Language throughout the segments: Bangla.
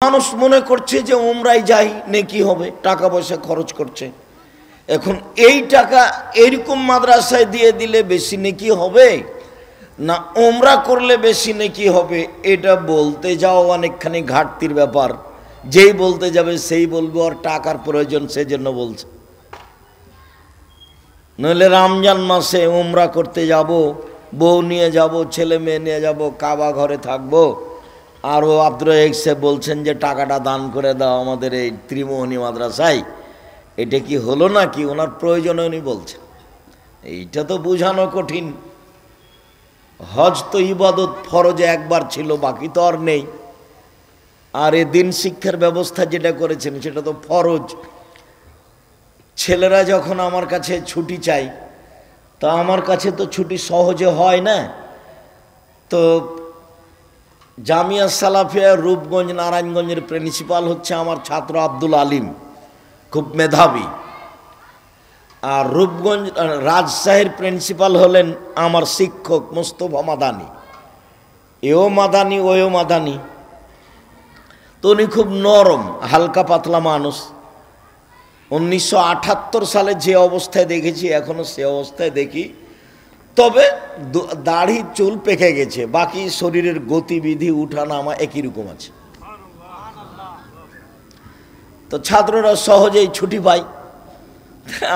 মানুষ মনে করছে যে উমরায় যাই নেকি হবে, টাকা পয়সা খরচ করছে। এখন এই টাকা এরকম মাদ্রাসায় দিয়ে দিলে বেশি নেকি হবে না উমরা করলে বেশি নেকি হবে, এটা বলতে যাও অনেকখানি ঘাটতির ব্যাপার। যেই বলতে যাবে সেই বলবো আর টাকার প্রয়োজন সেজন্য বলছে। নইলে রমজান মাসে উমরা করতে যাব, বউ নিয়ে যাব, ছেলে মেয়ে নিয়ে যাব, কাবা ঘরে থাকবো, আরও আব্দুর রাজ্জাক সাহেব বলছেন যে টাকাটা দান করে দাও আমাদের এই ত্রিমোহনী মাদ্রাসায়। এটা কি হলো নাকি? ওনার প্রয়োজনে উনি বলছেন। এইটা তো বোঝানো কঠিন। হজ তো ইবাদত, ফরজে একবার ছিল, বাকি তো আর নেই। আর এ দিন শিক্ষার ব্যবস্থা যেটা করেছেন সেটা তো ফরজ। ছেলেরা যখন আমার কাছে ছুটি চাই, তা আমার কাছে তো ছুটি সহজে হয় না। তো জামিয়া সালাফিয়া রূপগঞ্জ নারায়ণগঞ্জের প্রিন্সিপাল হচ্ছে আমার ছাত্র আব্দুল আলিম, খুব মেধাবী। আর রূপগঞ্জ রাজশাহীর প্রিন্সিপাল হলেন আমার শিক্ষক মোস্তফা মাদানি। এও মাদানি ওও মাদানি। তো উনি খুব নরম হালকা পাতলা মানুষ। 1978 সালে যে অবস্থায় দেখেছি এখনো সে অবস্থায় দেখি, তবে দাড়ি চুল পেকে গেছে, বাকি শরীরের গতিবিধি উঠানামা একই রকম আছে। তো ছাত্ররা সহজেই ছুটি পায়।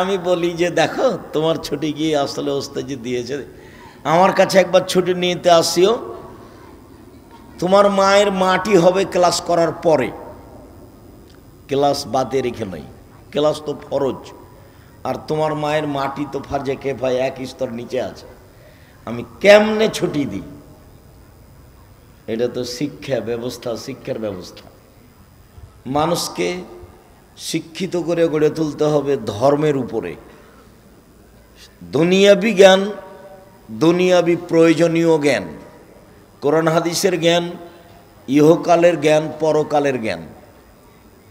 আমি বলি যে দেখো তোমার ছুটি গিয়ে আসলে ওস্তাদ দিয়েছে, আমার কাছে একবার ছুটি নিতে আসিও। তোমার মায়ের মাটি হবে ক্লাস করার পরে, ক্লাস বাদে রেখে নয়, ক্লাস তো ফরজ। আর তোমার মায়ের মাটি তো ফার্জে কেফায় এক স্তর নিচে আছে। আমি কেমনে ছুটি দিই? এটা তো শিক্ষা ব্যবস্থা, শিক্ষার ব্যবস্থা। মানুষকে শিক্ষিত করে গড়ে তুলতে হবে ধর্মের উপরে। দুনিয়াবি জ্ঞান, দুনিয়াবি প্রয়োজনীয় জ্ঞান, কোরআন হাদিসের জ্ঞান, ইহকালের জ্ঞান, পরকালের জ্ঞান,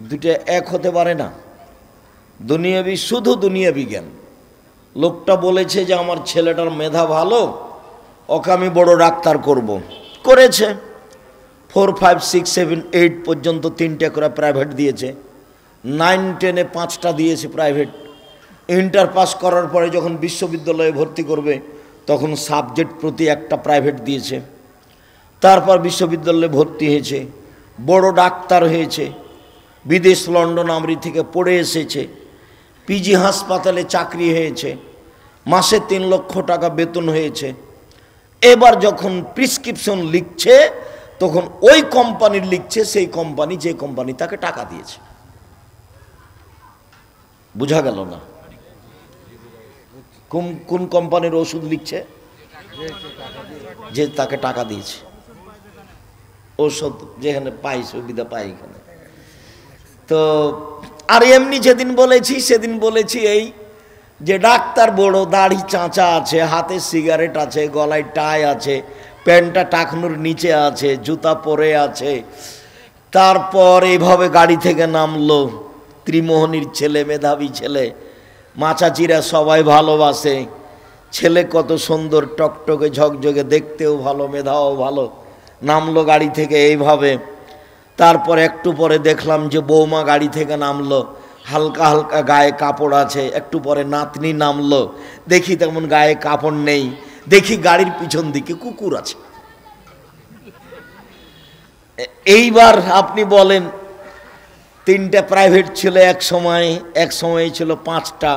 দুটো এক হতে পারে না। দুনিয়াবি শুধু দুনিয়াবি জ্ঞান। লোকটা বলেছে যে আমার ছেলেটার মেধা ভালো, ওকে আমি বড় ডাক্তার করব, করেছে। 4, 5, 6, 7, 8 পর্যন্ত 3টে করে প্রাইভেট দিয়েছে, 9, 10-এ 5টা দিয়েছে প্রাইভেট। ইন্টার পাস করার পরে যখন বিশ্ববিদ্যালয়ে ভর্তি করবে তখন সাবজেক্ট প্রতি একটা প্রাইভেট দিয়েছে। তারপর বিশ্ববিদ্যালয়ে ভর্তি হয়েছে, বড় ডাক্তার হয়েছে, বিদেশ লন্ডন আমেরিকা থেকে পড়ে এসেছে, পিজি হাসপাতালে চাকরি হয়েছে, মাসে 3 লক্ষ টাকা বেতন হয়েছে। এবার যখন প্রেসক্রিপশন লিখছে তখন ওই কোম্পানির লিখছে, সেই কোম্পানি যে কোম্পানি তাকে টাকা দিয়েছে। বুঝা গেল না? কোন কোম্পানির ওষুধ লিখছে? যে তাকে টাকা দিয়েছে। ওষুধ যেখানে পাই, সুবিধা পাই এখানে। তো আর এমনি যেদিন বলেছি সেদিন বলেছি এই যে ডাক্তার বড়, দাড়ি চাঁচা আছে, হাতে সিগারেট আছে, গলায় টাই আছে, প্যান্টটা টাকনুর নিচে আছে, জুতা পরে আছে। তারপর এইভাবে গাড়ি থেকে নামলো, ত্রিমোহনীর ছেলে, মেধাবী ছেলে, মাচাচিরা সবাই ভালোবাসে। ছেলে কত সুন্দর, টকটকে ঝকঝকে, দেখতেও ভালো, মেধাও ভালো। নামলো গাড়ি থেকে এইভাবে। তারপর একটু পরে দেখলাম যে বৌমা গাড়ি থেকে নামলো, হালকা হালকা গায়ে কাপড় আছে। একটু পরে নাতনি নামলো, দেখি তেমন গায়ে কাপড় নেই। দেখি গাড়ির পিছন দিকে কুকুর আছে। এইবার আপনি বলেন, 3টে প্রাইভেট ছিল এক সময়ে ছিল 5টা,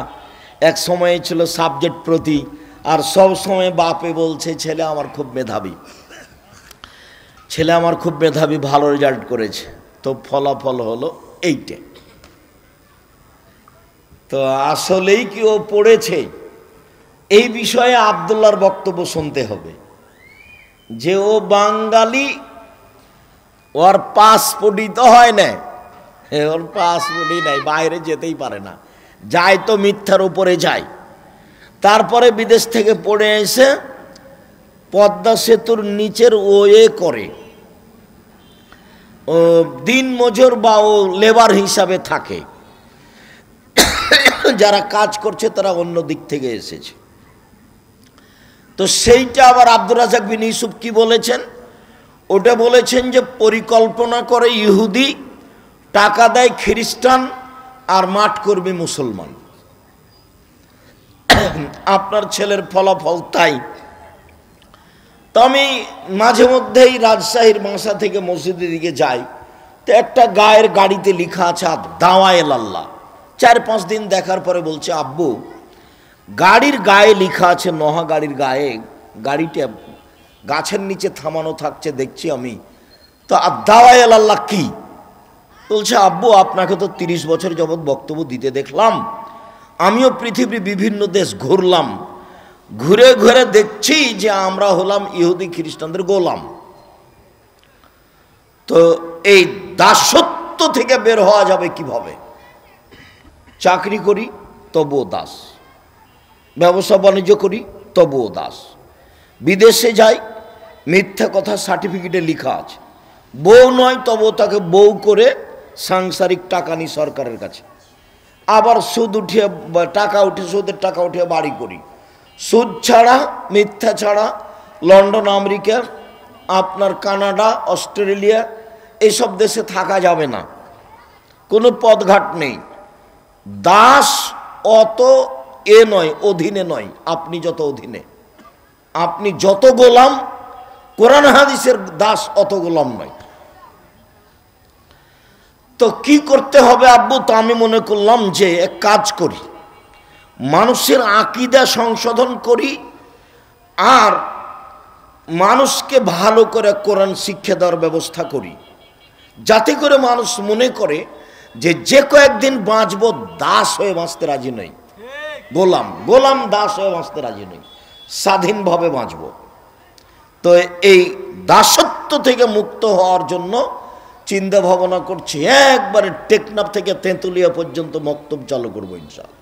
এক সময়ে ছিল সাবজেক্ট প্রতি। আর সব সময় বাপে বলছে ছেলে আমার খুব মেধাবী, ছেলে আমার খুব মেধাবী, ভালো রেজাল্ট করেছে। তো ফলাফল হলো এইটা। তো আসলেই কি ও পড়েছে? এই বিষয়ে আব্দুল্লাহর বক্তব্য শুনতে হবে যে ও বাঙালি, ওর পাসপোর্টই তো হয় না, ওর পাসপোর্টই নাই, বাইরে যেতেই পারে না, যায় তো মিথ্যার উপরে যায়। তারপরে বিদেশ থেকে পড়ে এসে পদ্মা সেতুর নিচের ওয়ে করে, ও দিন মজুর বা ও লেবার হিসাবে থাকে। যারা কাজ করছে তারা অন্য দিক থেকে এসেছে। তো সেইটা আবার আব্দুর রাজ্জাক বিন ইউসুফ কি বলেছেন, ওটা বলেছেন যে পরিকল্পনা করে ইহুদি, টাকা দেয় খ্রিস্টান, আর মাঠ করবে মুসলমান। আপনার ছেলের ফলাফল তাই। তো আমি মাঝে মধ্যেই রাজশাহীর বাসা থেকে মসজিদের দিকে যাই, তো একটা গায়ের গাড়িতে লেখা আছে দাওয়ায়ে আল্লাহ। 4-5 দিন দেখার পরে বলছে, আব্বু গাড়ির গায়ে লেখা আছে, নহা গাড়ির গায়ে, গাড়িটা গাছের নিচে থামানো থাকছে দেখছি আমি, তো দাওয়ায়ে আল্লাহ কি? বলছে, আব্বু আপনাকে তো 30 বছর যাবৎ বক্তব্য দিতে দেখলাম, আমিও পৃথিবীর বিভিন্ন দেশ ঘুরলাম, ঘুরে ঘুরে দেখছি যে আমরা হলাম ইহুদি খ্রিস্টানদের গোলাম। তো এই দাসত্ব থেকে বের হওয়া যাবে কিভাবে? চাকরি করি তবুও দাস, ব্যবসা বাণিজ্য করি তবুও দাস, বিদেশে যাই মিথ্যা কথা সার্টিফিকেটে লেখা আছে, বউ নয় তবুও তাকে বউ করে সাংসারিক টাকা নিই সরকারের কাছে, আবার সুদ উঠিয়ে টাকা উঠে, সুদের টাকা উঠিয়ে বাড়ি করি। সুদ ছাড়া, মিথ্যা ছাড়া লন্ডন, আমেরিকা, আপনার কানাডা, অস্ট্রেলিয়া এইসব দেশে থাকা যাবে না, কোনো পদঘাট নেই। দাস অত নয়, অধীনে নয়, আপনি যত অধীনে, আপনি যত গোলাম, কোরআন হাদিসের দাস অত গোলাম নয়। তো কি করতে হবে আব্বু? তো আমি মনে করলাম যে এক কাজ করি, মানুষের আকীদা সংশোধন করি, আর মানুষকে ভালো করে কোরআন শিক্ষা দেওয়ার ব্যবস্থা করি, যাতে করে মানুষ মনে করে যে যে কয়েকদিন বাঁচবো দাস হয়ে বাঁচতে রাজি নই, গোলাম দাস হয়ে বাঁচতে রাজি নই, স্বাধীনভাবে বাঁচব। তো এই দাসত্ব থেকে মুক্ত হওয়ার জন্য চিন্তা ভাবনা করছি, একবারে টেকনাফ থেকে তেঁতুলিয়া পর্যন্ত মক্তব চালু করবো ইনশাআল্লাহ।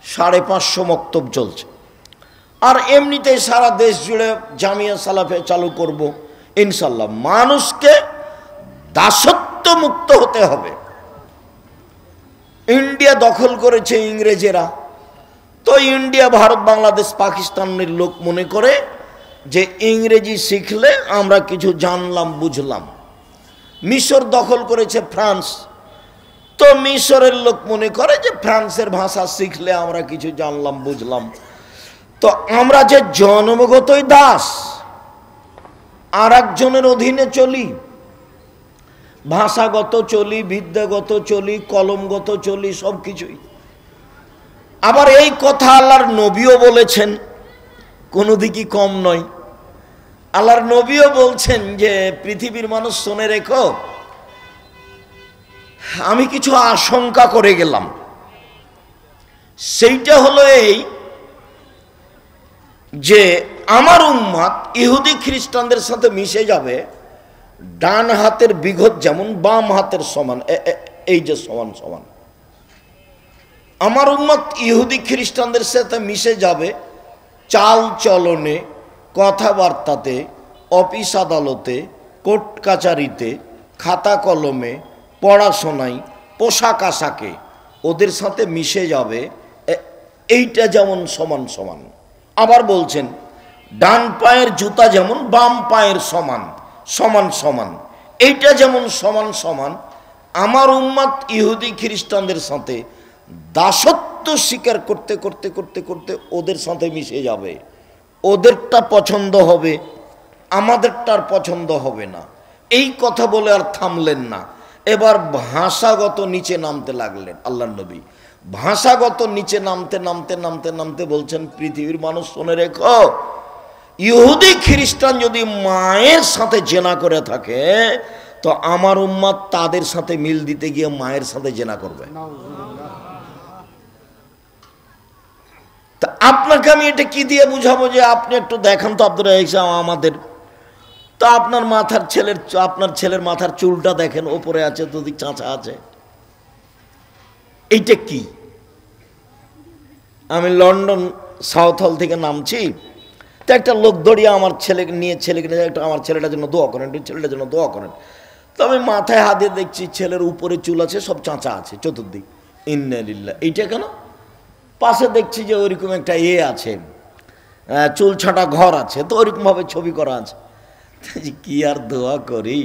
550 মক্তব চলছে, আর এমনিতেই সারা দেশ জুড়ে জামিয়া সালাফে চালু করব ইনশাল্লাহ। মানুষকে দাসত্ব মুক্ত হতে হবে। ইন্ডিয়া দখল করেছে ইংরেজেরা, তো ইন্ডিয়া, ভারত, বাংলাদেশ, পাকিস্তানের লোক মনে করে যে ইংরেজি শিখলে আমরা কিছু জানলাম বুঝলাম। মিশর দখল করেছে ফ্রান্স, তো মিশরের লোক মনে করে যে ফ্রান্সের ভাষা শিখলে আমরা কিছু জানলাম বুঝলাম। তো আমরা যে জন্মগতই দাস, আর একজনের অধীনে চলি, ভাষাগত চলি, বিদ্যাগত চলি, কলমগত চলি, সব কিছুই। আবার এই কথা আল্লাহর নবীও বলেছেন, কোনো দিকই কম নয়। আল্লাহর নবীও বলছেন যে পৃথিবীর মানুষ শুনে রেখো, আমি কিছু আশঙ্কা করে গেলাম। সেইটা হলো এই যে আমার উম্মত ইহুদি খ্রিস্টানদের সাথে মিশে যাবে, ডান হাতের বিঘত যেমন বাম হাতের সমান, এই যে সমান সমান। আমার উম্মত ইহুদি খ্রিস্টানদের সাথে মিশে যাবে চাল চলনে, কথাবার্তাতে, অফিস আদালতে, কোর্ট কাচারিতে, খাতা কলমে, পড়াশোনায়, পোশাক আশাকে ওদের সাথে মিশে যাবে, এইটা যেমন সমান সমান। আবার বলছেন ডান পায়ের জুতা যেমন বাম পায়ের সমান, সমান সমান, এইটা যেমন সমান সমান। আমার উম্মত ইহুদি খ্রিস্টানদের সাথে দাসত্ব স্বীকার করতে করতে করতে করতে ওদের সাথে মিশে যাবে, ওদেরটা পছন্দ হবে, আমাদেরটার পছন্দ হবে না। এই কথা বলে আর থামলেন না, এবার ভাষাগত নিচে নামতে লাগলেন আল্লাহর নবী। ভাষাগত নিচে নামতে নামতে নামতে নামতে বলছেন, পৃথিবীর মানুষ শুনে রেখো, ইহুদি খ্রিস্টান যদি মায়ের সাথে জেনা করে থাকে, তো আমার উম্মত তাদের সাথে মিল দিতে গিয়ে মায়ের সাথে জেনা করবে। তা আপনাকে আমি এটা কি দিয়ে বুঝাবো যে আপনি একটু দেখান তো আব্দুর রাজ্জাক আমাদের, তো আপনার ছেলের মাথার চুলটা দেখেন, ওপরে আছে, দুদিক চাঁচা আছে, এইটা কি? আমি লন্ডন সাউথ হল থেকে নামছি, তো একটা লোক দড়িয়ে আমার ছেলেকে নিয়ে একটু আমার ছেলেটার জন্য দোয়া করেন, ছেলেটার জন্য দোয়া করেন। তো আমি মাথায় হাত দিয়ে দেখছি ছেলের উপরে চুল আছে, সব চাঁচা আছে চতুর্দিক। ইন্না লিল্লাহ। এইটা কেন? পাশে দেখছি যে ওইরকম একটা আছে, চুল ছাঁটা ঘর আছে, তো ওইরকমভাবে ছবি করা আছে। কি আর দোয়া করি,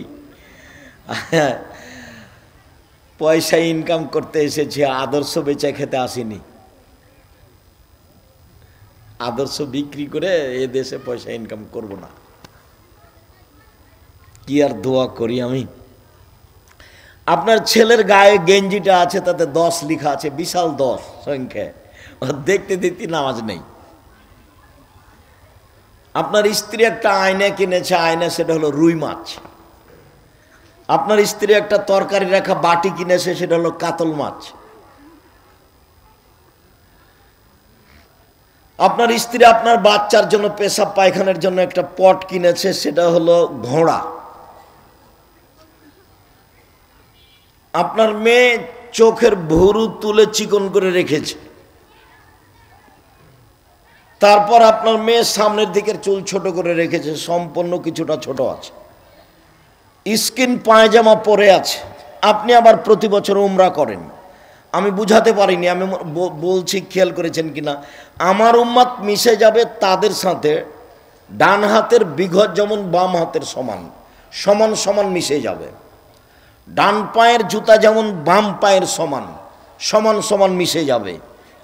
পয়সা ইনকাম করতে এসেছি, আদর্শ বেচা খেতে আসিনি। আদর্শ বিক্রি করে এ দেশে পয়সা ইনকাম করব না। কি আর দোয়া করি আমি। আপনার ছেলের গায়ে গেঞ্জিটা আছে, তাতে 10 লেখা আছে, বিশাল 10 সংখ্যায়, দেখতে দেখতে নামাজ নেই। আপনার স্ত্রী একটা আয়না কিনেছে, আয়না সেটা হলো রুই মাছ। আপনার স্ত্রী একটা তরকারি রাখা বাটি কিনেছে, সেটা হলো কাতল মাছ। আপনার স্ত্রী আপনার বাচ্চার জন্য পেশাব পায়খানার জন্য একটা পট কিনেছে, সেটা হলো ঘোড়া। আপনার মেয়ে চোখের ভুরু তুলে চিকন করে রেখেছে, তারপর আপনার মেয়ে সামনের দিকের চুল ছোট করে রেখেছে, সম্পূর্ণ কিছুটা ছোট আছে, স্কিন পায়জামা পরে আছে। আপনি আবার প্রতি বছর উমরা করেন। আমি বুঝাতে পারিনি, আমি বলছি, খেয়াল করেছেন কিনা, আমার উম্মাত মিশে যাবে তাদের সাথে, ডান হাতের বিঘত যেমন বাম হাতের সমান, সমান সমান মিশে যাবে। ডান পায়ের জুতা যেমন বাম পায়ের সমান, সমান সমান মিশে যাবে।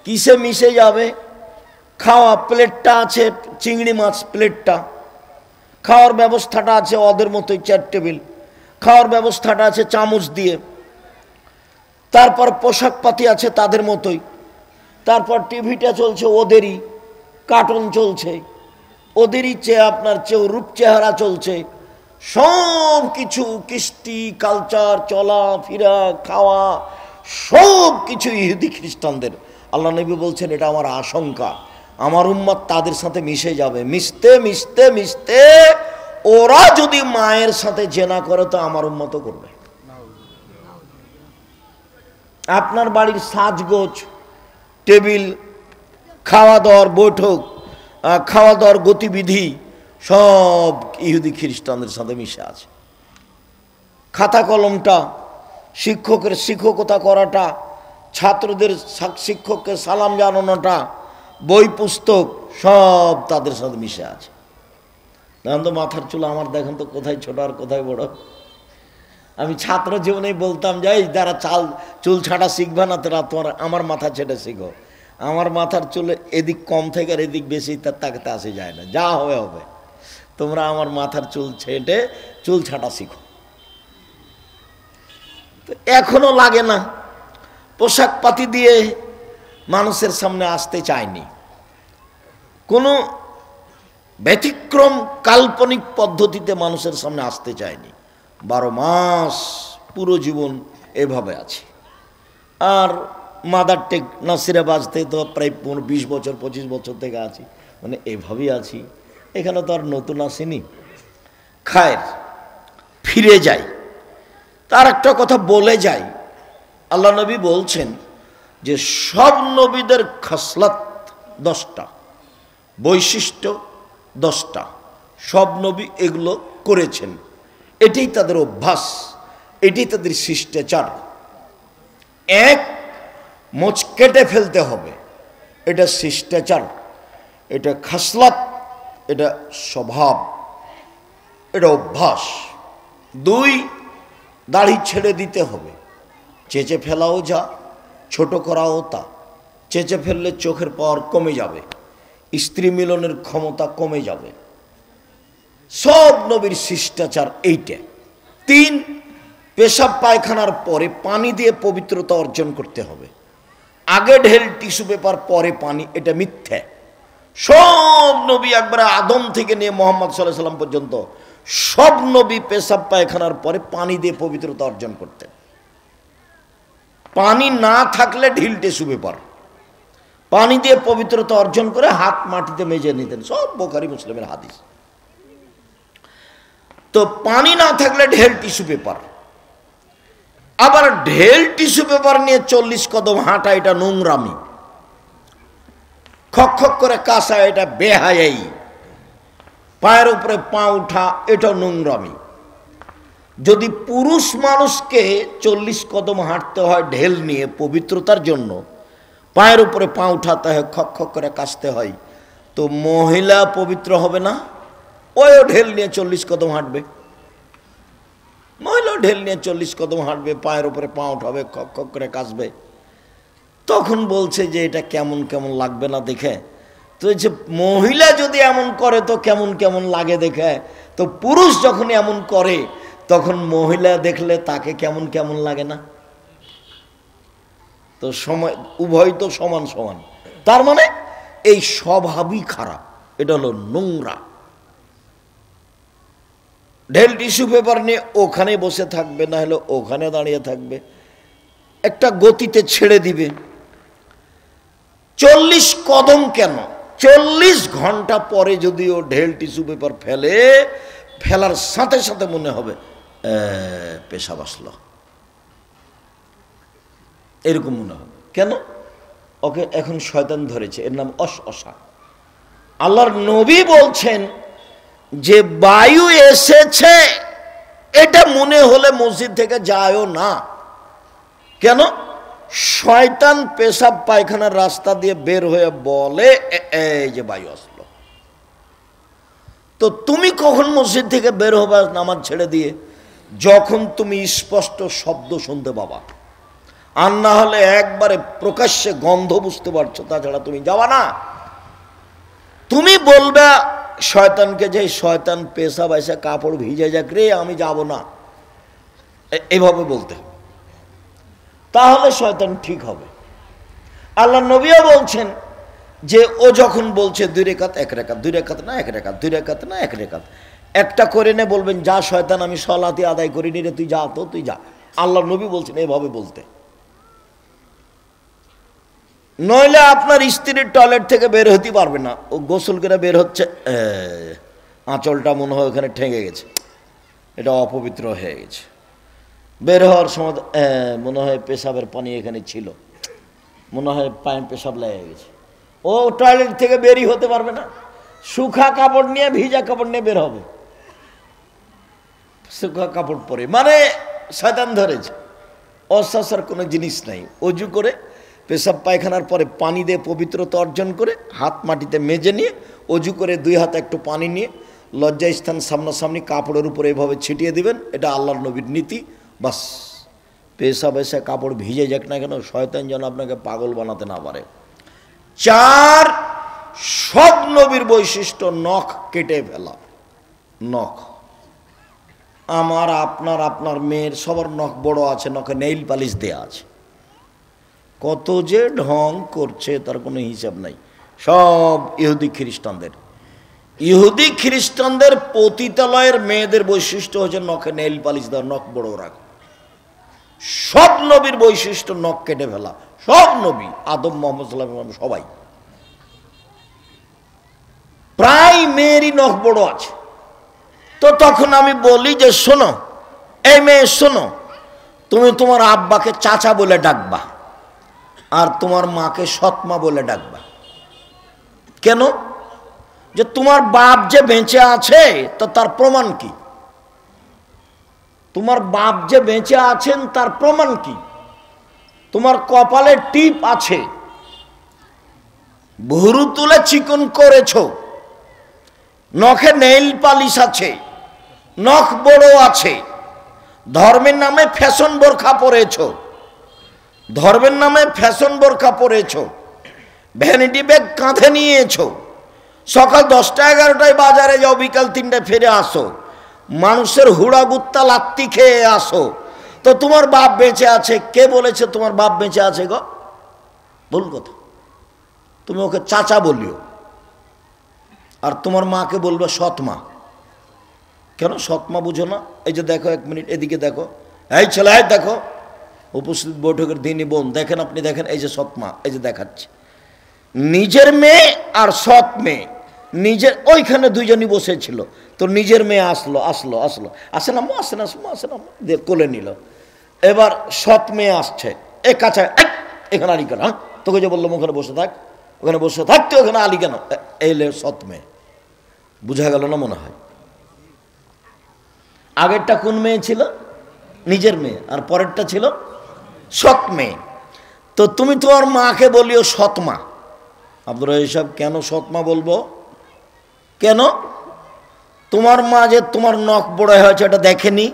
কিসে মিশে যাবে? খাওয়া প্লেটটা আছে, চিংড়ি মাছ প্লেটটা, খাওয়ার ব্যবস্থাটা আছে ওদের মতোই, 4 টেবিল, খাওয়ার ব্যবস্থাটা আছে চামচ দিয়ে, তারপর পোশাক পাতি আছে তাদের মতোই, তারপর টিভিটা চলছে ওদেরই, কার্টুন চলছে ওদেরই, আপনার রূপ চেহারা চলছে, সব কিছু, কৃষ্টি কালচার, চলা ফিরা খাওয়া সব কিছু ইহুদি খ্রিস্টানদের। আল্লাহ নবী বলছেন, এটা আমার আশঙ্কা, আমার উম্মত তাদের সাথে মিশে যাবে। মিশতে মিশতে মিশতে ওরা যদি মায়ের সাথে জেনা করে তো আমার উম্মতও করবে। আপনার বাড়ির সাজগোজ, টেবিল, খাওয়া দাওয়ার বৈঠক, খাওয়া দাওয়ার গতিবিধি সব ইহুদি খ্রিস্টানদের সাথে মিশে আছে। খাতা কলমটা, শিক্ষকের শিক্ষকতা করাটা, ছাত্রদের শিক্ষককে সালাম জানানোটা, বই পুস্তক সব তাদের সাথে মিশে আছে। দেখেন তো মাথার চুল আমার, দেখেন তো কোথায় ছোট আর কোথায় বড়। আমি ছাত্র জীবনেই বলতাম, যাই যারা চুল ছাটা শিখবে না তারা তোমার আমার মাথা ছেটে শিখো। আমার মাথার চুল এদিক কম থেকে আর এদিক বেশি, তার তাকাতে আসে যায় না, যা হবে হবে। তোমরা আমার মাথার চুল ছেটে চুল ছাটা শিখো। এখনো লাগে না, পোশাক পাতি দিয়ে মানুষের সামনে আসতে চায়নি, কোনো ব্যতিক্রম কাল্পনিক পদ্ধতিতে মানুষের সামনে আসতে চায়নি। 12 মাস পুরো জীবন এভাবে আছে। আর মাদার টেক নাসিরা বাজতে তো প্রায় 20 বছর 25 বছর থেকে আছি, মানে এভাবেই আছি। এখানে তো আর নতুন আসেনি। খায়ের ফিরে যাই, তার একটা কথা বলে যাই। আল্লাহ নবী বলছেন যে সব নবীদের খাসলাত 10টা, বৈশিষ্ট্য 10টা, সব নবী এগুলো করেছেন। এটাই তাদের অভ্যাস, এটাই তাদের শিষ্টাচার। এক, মোচ কেটে ফেলতে হবে, এটা শিষ্টাচার, এটা খাসলাত, এটা স্বভাব, এটা অভ্যাস। 2, দাড়ি ছেড়ে দিতে হবে, চেঁচে ফেলাও যা, ছোট করাও তা। চেঁচে ফেললে চোখের পাওয়ার কমে যাবে, স্ত্রী মিলনের ক্ষমতা কমে যাবে। সব নবীর শিষ্টাচার এইটা। 3, পেশাব পায়খানার পরে পানি দিয়ে পবিত্রতা অর্জন করতে হবে। আগে ঢেল টিস্যু পেপার, পরে পানি, এটা মিথ্যা। সব নবী একবারে আদম থেকে নিয়ে মোহাম্মদ সাল্লাল্লাহু আলাইহি সাল্লাম পর্যন্ত সব নবী পেশাব পায়খানার পরে পানি দিয়ে পবিত্রতা অর্জন করতেন। পানি না থাকলে ঢিল টিস্যু পেপার, পানি দিয়ে পবিত্রতা অর্জন করে হাত মাটিতে মেজে নিতেন। সব বুখারী মুসলিমের হাদিস। তো পানি না থাকলে ঢেল টিস্যু পেপার। আবার ঢেল টিস্যু পেপার নিয়ে 40 কদম হাঁটা, এটা নোংরামি। খক খক করে কাশা, এটা বেহায়াই। পায়ের উপরে পা উঠা, এটা নোংরামি। যদি পুরুষ মানুষকে 40 কদম হাঁটতে হয় ঢেল নিয়ে পবিত্রতার জন্য, পায়ের উপরে পা উঠাতে হয়, খক খক করে কাশতে হয়, তো মহিলা পবিত্র হবে না? ওইও ঢেল নিয়ে 40 কদম হাঁটবে, মহিলাও ঢেল নিয়ে 40 কদম হাঁটবে, পায়ের উপরে পা উঠাবে, খক খক করে কাশবে। তখন বলছে যে এটা কেমন কেমন লাগবে না দেখে? তো যে মহিলা যদি এমন করে তো কেমন কেমন লাগে দেখে, তো পুরুষ যখন এমন করে তখন মহিলা দেখলে তাকে কেমন কেমন লাগে না? তো সময় উভয় তো সমান সমান। তার মানে এই স্বভাবই খারাপ, এটা হলো নোংরা। ঢেল টিস্যু পেপার নিয়ে ওখানে বসে থাকবে, না হলে ওখানে দাঁড়িয়ে থাকবে, একটা গতিতে ছেড়ে দিবে। 40 কদম কেন, 40 ঘন্টা পরে যদি ও ঢেল টিস্যু পেপার ফেলে, ফেলার সাথে সাথে মনে হবে পেশাব আসলো, এরকম মনে হবে। কেন? ওকে এখন শয়তান ধরেছে, এর নাম অসঅসা। আল্লাহর নবী বলছেন যে বায়ু এসেছে এটা মনে হলে মসজিদ থেকে যায়ও না। কেন? শয়তান পেশাব পায়খানার রাস্তা দিয়ে বের হয়ে বলে এই যে বায়ু আসলো। তো তুমি কখন মসজিদ থেকে বের হবে নামাজ ছেড়ে দিয়ে? যখন তুমি স্পষ্ট শব্দ শুনতে পাবা, আর না হলে একবারে প্রকাশ্যে গন্ধ বুঝতে পারছো, তাছাড়া তুমি যাবা না। তুমি বলবে শয়তানকে যে শয়তান পেশাব এসে কাপড় ভিজে যাক রে, আমি যাব না, এইভাবে বলতে হবে, তাহলে শয়তান ঠিক হবে। আল্লাহ নবীও বলছেন যে ও যখন বলছে 2 রাকাত 1 রাকাত, 2 রাকাত না 1 রাকাত, 2 রাকাত না 1 রাকাত, একটা করে নে, বলবেন যা শয়তান আমি সলাতে আদায় করিনি রে, তুই যা, তো তুই যা। আল্লাহ নবী বলছেন এইভাবে বলতে। নইলে আপনার স্ত্রীর টয়লেট থেকে বের হতে পারবে না, ও গোসল করে বের হচ্ছে, আঁচলটা মনে হয় ওখানে ঠেকে গেছে, এটা অপবিত্র হয়ে গেছে। বের হওয়ার সময় মনে হয় পেশাবের পানি এখানে ছিল, মনে হয় পায়ে পেশাব লেগে গেছে, ও টয়লেট থেকে বেরই হতে পারবে না। শুখা কাপড় নিয়ে ভিজা কাপড় নিয়ে বের হবে, শুখা কাপড় পরে, মানে শয়তান ধরেছে। অশ্বাসার কোনো জিনিস নাই। অজু করে পেশাব পায়খানার পরে পানি দিয়ে পবিত্রতা অর্জন করে হাত মাটিতে মেজে নিয়ে অজু করে 2 হাতে একটু পানি নিয়ে লজ্জাস্থান সামনাসামনি কাপড়ের উপরে এভাবে ছিটিয়ে দিবেন, এটা আল্লাহর নবীর নীতি। বাস, পেশাব এসে কাপড় ভিজে যাক না কেন, শয়তান যেন আপনাকে পাগল বানাতে না পারে। 4, সব নবীর বৈশিষ্ট্য নখ কেটে ফেলা। নখ আমার, আপনার, আপনার মেয়ের সবার নখ বড় আছে, নখে নেইল পালিশ দেয়া আছে। কত যে ঢং করছে তার কোনো হিসাব নাই। সব ইহুদি খ্রিস্টানদের, ইহুদি খ্রিস্টানদের পতিতালয়ের মেয়েদের বৈশিষ্ট্য হচ্ছে নখে নেইল পালিশ দেওয়া, নখ বড় রাখা। সব নবীর বৈশিষ্ট্য নখ কেটে ফেলা। সব নবী, আদম, মোহাম্মদ সাল্লাল্লাহু আলাইহি ওয়াসাল্লাম, সবাই। প্রায় মেয়েরই নখ বড় আছে। তো তখন আমি বলি যে শোনো, এই মেয়ে শোনো, তুমি তোমার আব্বাকে চাচা বলে ডাকবা আর তোমার মাকে সৎমা বলে ডাকবা। কেন? যে তোমার বাপ যে বেঁচে আছে তো তার প্রমাণ কি? তোমার বাপ যে বেঁচে আছেন তার প্রমাণ কি? তোমার কপালে টিপ আছে, ভুরু তুলে চিকন করেছো, নখে নেইল পালিশ আছে, নখ বড় আছে, ধর্মের নামে ফ্যাশন বোরখা পরেছো, ধর্মের নামে ফ্যাশন বোরখা পরেছো, ভ্যানিটি ব্যাগ কাঁধে নিয়েছো, সকাল 10টা 11টায় বাজারে যাও, বিকাল 3টায় ফিরে আসো, মানুষের হুড়া গুত্তা লাত্তি খেয়ে আসো, তো তোমার বাপ বেঁচে আছে। কে বলেছে তোমার বাপ বেঁচে আছে গো? ভুল কথা। তুমি ওকে চাচা বলিও, আর তোমার মাকে বলবে সৎমা। কেন সৎমা বুঝো না? এই যে দেখো, 1 মিনিট এদিকে দেখো, এই ছেলে দেখো, উপস্থিত বৈঠকের দিনই বোন দেখেন, আপনি দেখেন, এই যে সৎমা, এই যে দেখাচ্ছে নিজের মেয়ে আর সৎ মেয়ে, নিজের ওইখানে দুইজনই বসেছিল, তো নিজের মেয়ে আসলো, আসেন আম্মু, আসেন দিয়ে কোলে নিল। এবার সৎ মেয়ে আসছে, এ কাছে, এখানে আলি কেন? তোকে যে বললাম ওখানে বসে থাক, ওখানে বসে থাকতে, ওখানে আলি কেন? এলে সৎ মেয়ে। বুঝা গেল না মনে হয়? আগেরটা কোন মেয়ে ছিল? নিজের মেয়ে, আর পরেরটা ছিল সৎ মেয়ে। তো তুমি তোমার মাকে বলিও সৎমা, আব্দুর রাজ্জাক সাহেব, কেন সৎমা বলবো? কেন? তোমার মা যে তোমার নখ বড় হয়েছে এটা দেখেনি?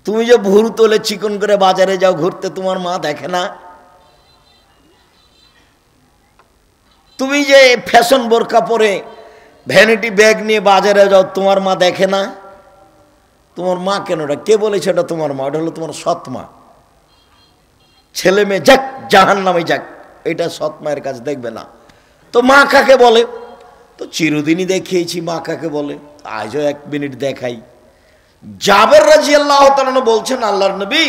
তুমি যে ভুরু তোলে চিকন করে বাজারে যাও ঘুরতে, তোমার মা দেখে না? তুমি যে ফ্যাশন বোরকা পরে ভ্যানিটি ব্যাগ নিয়ে বাজারে যাও, তোমার মা দেখে না? তোমার মা কেন? এটা কে বলেছে এটা তোমার মা? এটা হলো তোমার সৎ মা। ছেলে মেয়ে যাক জাহান্নামে যাক, এটা সৎ মায়ের কাছে দেখবে না। তো মা কাকে বলে? তো চিরদিনই দেখিয়েছি মা কাকে বলে, আজও 1 মিনিট দেখাই। জাবের রাদিয়াল্লাহু তাআলা বলছেন, আল্লাহর নবী,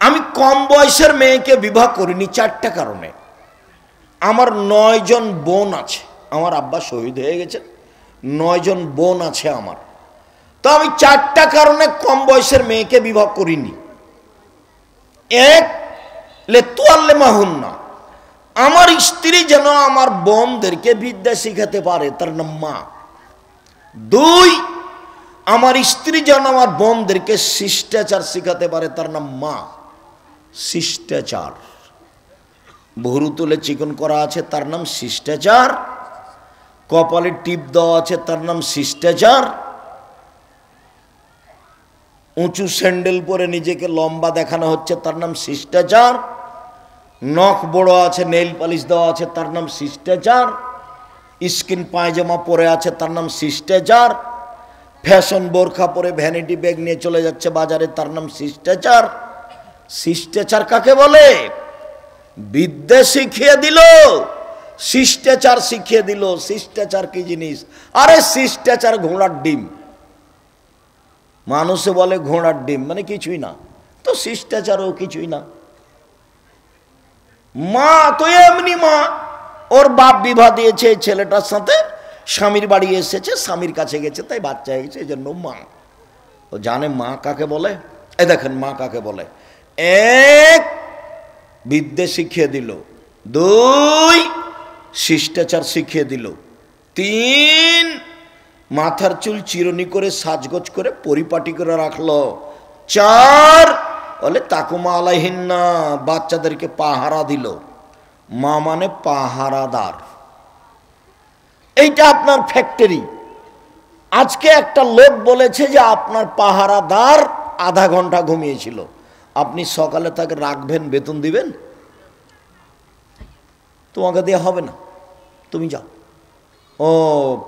আমি কম বয়সের মেয়েকে বিবাহ করিনি 4টা কারণে। আমার 9 জন বোন আছে, আমার আব্বা শহীদ হয়ে গেছেন, 9 জন বোন আছে আমার। তো আমি 4টা কারণে কম বয়সের মেয়েকে বিবাহ করিনি। 1, লেতুয়াল্লেমাহুন্না, আমার স্ত্রী যেন আমার বোনদেরকে বিদ্যা শিখাতে পারে, তার নাম মা। 2, আমার স্ত্রী যেন আমার বোনদেরকে শিষ্টাচার শিখাতে পারে, তার নাম মা। শিষ্টাচার, ভুরু তুলে চিকন করা আছে, তার নাম শিষ্টাচার। কপালে টিপ দেওয়া আছে, তার নাম শিষ্টাচার। উঁচু স্যান্ডেল পরে নিজেকে লম্বা দেখানো হচ্ছে, তার নাম শিষ্টাচার। নখ বড় আছে, নেইল পালিশ দেওয়া আছে, তার নাম শিষ্টাচার। স্কিন পায়জামা পরে আছে, তার নাম শিষ্টাচার। ফ্যাশন বোরখা পরে ভ্যানিটি ব্যাগ নিয়ে চলে যাচ্ছে বাজারে, তার নাম শিষ্টাচার। শিষ্টাচার কাকে বলে? বিদ্যা শিখিয়ে দিল, শিষ্টাচার শিখিয়ে দিল। শিষ্টাচার কি জিনিস? আরে শিষ্টাচার ঘোড়ার ডিম। মানুষে বলে ঘোড়ার ডিম মানে কিছুই না, তো শিষ্টাচারও কিছুই না। মা তো এমনি মা, ওর বাপ বিবাহ দিয়েছে ছেলেটার সাথে, স্বামীর বাড়ি এসেছে, স্বামীর কাছে গেছে, তাই বাচ্চা হয়ে গেছে, এই জন্য মা। ও জানে মা কাকে বলে? এই দেখেন মা কাকে বলে। 1, বিদ্যা শিখিয়ে দিল। 2, শিষ্টাচার শিখিয়ে দিল। 3, মাথার চুল চিরুনি করে সাজগোজ করে পরিপাটি করে রাখলো। 4, বলে তাকুমা আলাইহিন্না, বাচ্চাদেরকে পাহারা দিল। মা মানে পাহারাদার। এইটা আপনার ফ্যাক্টরি। আজকে একটা লোক বলেছে যে আপনার পাহারাদার আধা ঘন্টা ঘুমিয়েছিল, আপনি সকালে তাকে রাখবেন, বেতন দিবেন? তোমাকে দেওয়া হবে না, তুমি যাও। ও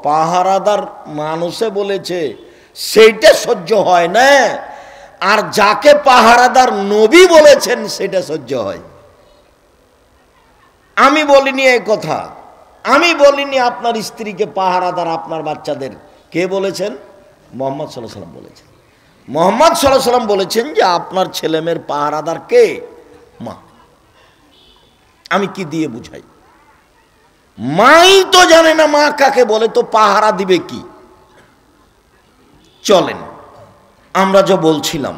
পাহারাদার মানুষে বলেছে, সেইটা সহ্য হয় না। আর যাকে পাহারাদার নবী বলেছেন সেটা সহ্য হয়। আমি বলিনি এই কথা, আমি বলিনি আপনার স্ত্রীকে পাহারাদার আপনার বাচ্চাদের। কে বলেছেন? মুহাম্মদ সাল্লাল্লাহু আলাইহি ওয়াসাল্লাম বলেছেন। মুহাম্মদ সাল্লাল্লাহু আলাইহি ওয়াসাল্লাম বলেছেন যে আপনার ছেলেমেয়ের পাহারাদার কে? মা। আমি কি দিয়ে বুঝাই? মাই তো জানে না মা কাকে বলে, তো পাহারা দিবে কি? চলেন আমরা যা বলছিলাম,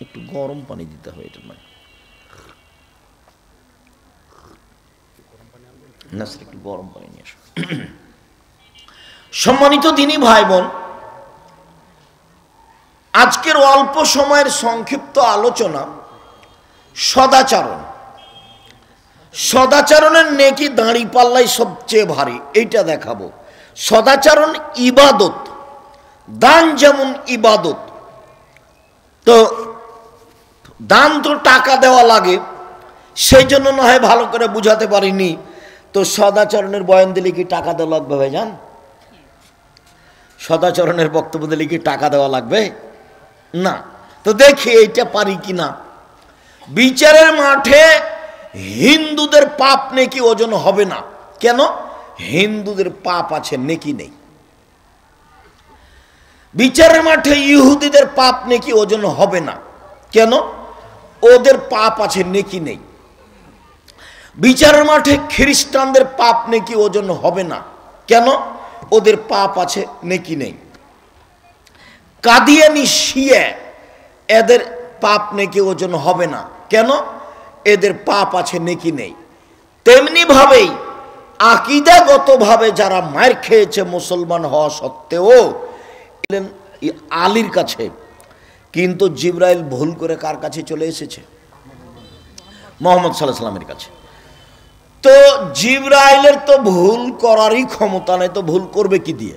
একটু গরম পানি দিতে হয়, এটা নয় না স্যার, একটু গরম পানি নিয়ে আসো। সম্মানিত দিনী ভাই বোন, আজকের অল্প সময়ের সংক্ষিপ্ত আলোচনা সদাচরণ। সদাচরণের নেকি দাঁড়ি পাল্লাই সবচেয়ে ভারী, এইটা দেখাবো। সদাচরণ ইবাদত, দান যেমন ইবাদত। তো দান তো টাকা দেওয়া লাগে, সেই জন্য না হয় ভালো করে বুঝাতে পারিনি। তো সদাচরণের বয়ান দিলে কি টাকা দেওয়া লাগবে ভাইজান? সদাচরণের বক্তব্য দিলে কি টাকা দেওয়া লাগবে? না। তো দেখি এইটা পারি কিনা। বিচারের মাঠে হিন্দুদের পাপ নেকি ওজন হবে না। কেন? হিন্দুদের পাপ আছে, নেকি নেই। বিচারের মাঠে ইহুদিদের পাপ নেকি ওজন হবে না। কেন? ওদের পাপ আছে, নেকি নেই। বিচারের মাঠে খ্রিস্টানদের পাপ নেকি ওজন হবে না। কেন? ওদের পাপ আছে, নেকি নেই। কাদিয়ানি শিয়া, এদের পাপ নেকি ওজন হবে না। কেন? এদের পাপ আছে, নেকি নেই। তেমনি ভাবেই আকীদাগতভাবে যারা মার খেয়েছে মুসলমান হওয়া সত্ত্বেও আলীর কাছে, কিন্তু জিবরাইল ভুল করে কার কাছে চলে এসেছে? মুহাম্মদ সাল্লাল্লাহু আলাইহি সাল্লামের কাছে। তো জিবরাইলের তো ভুল করারই ক্ষমতা নেই, তো ভুল করবে কি দিয়ে?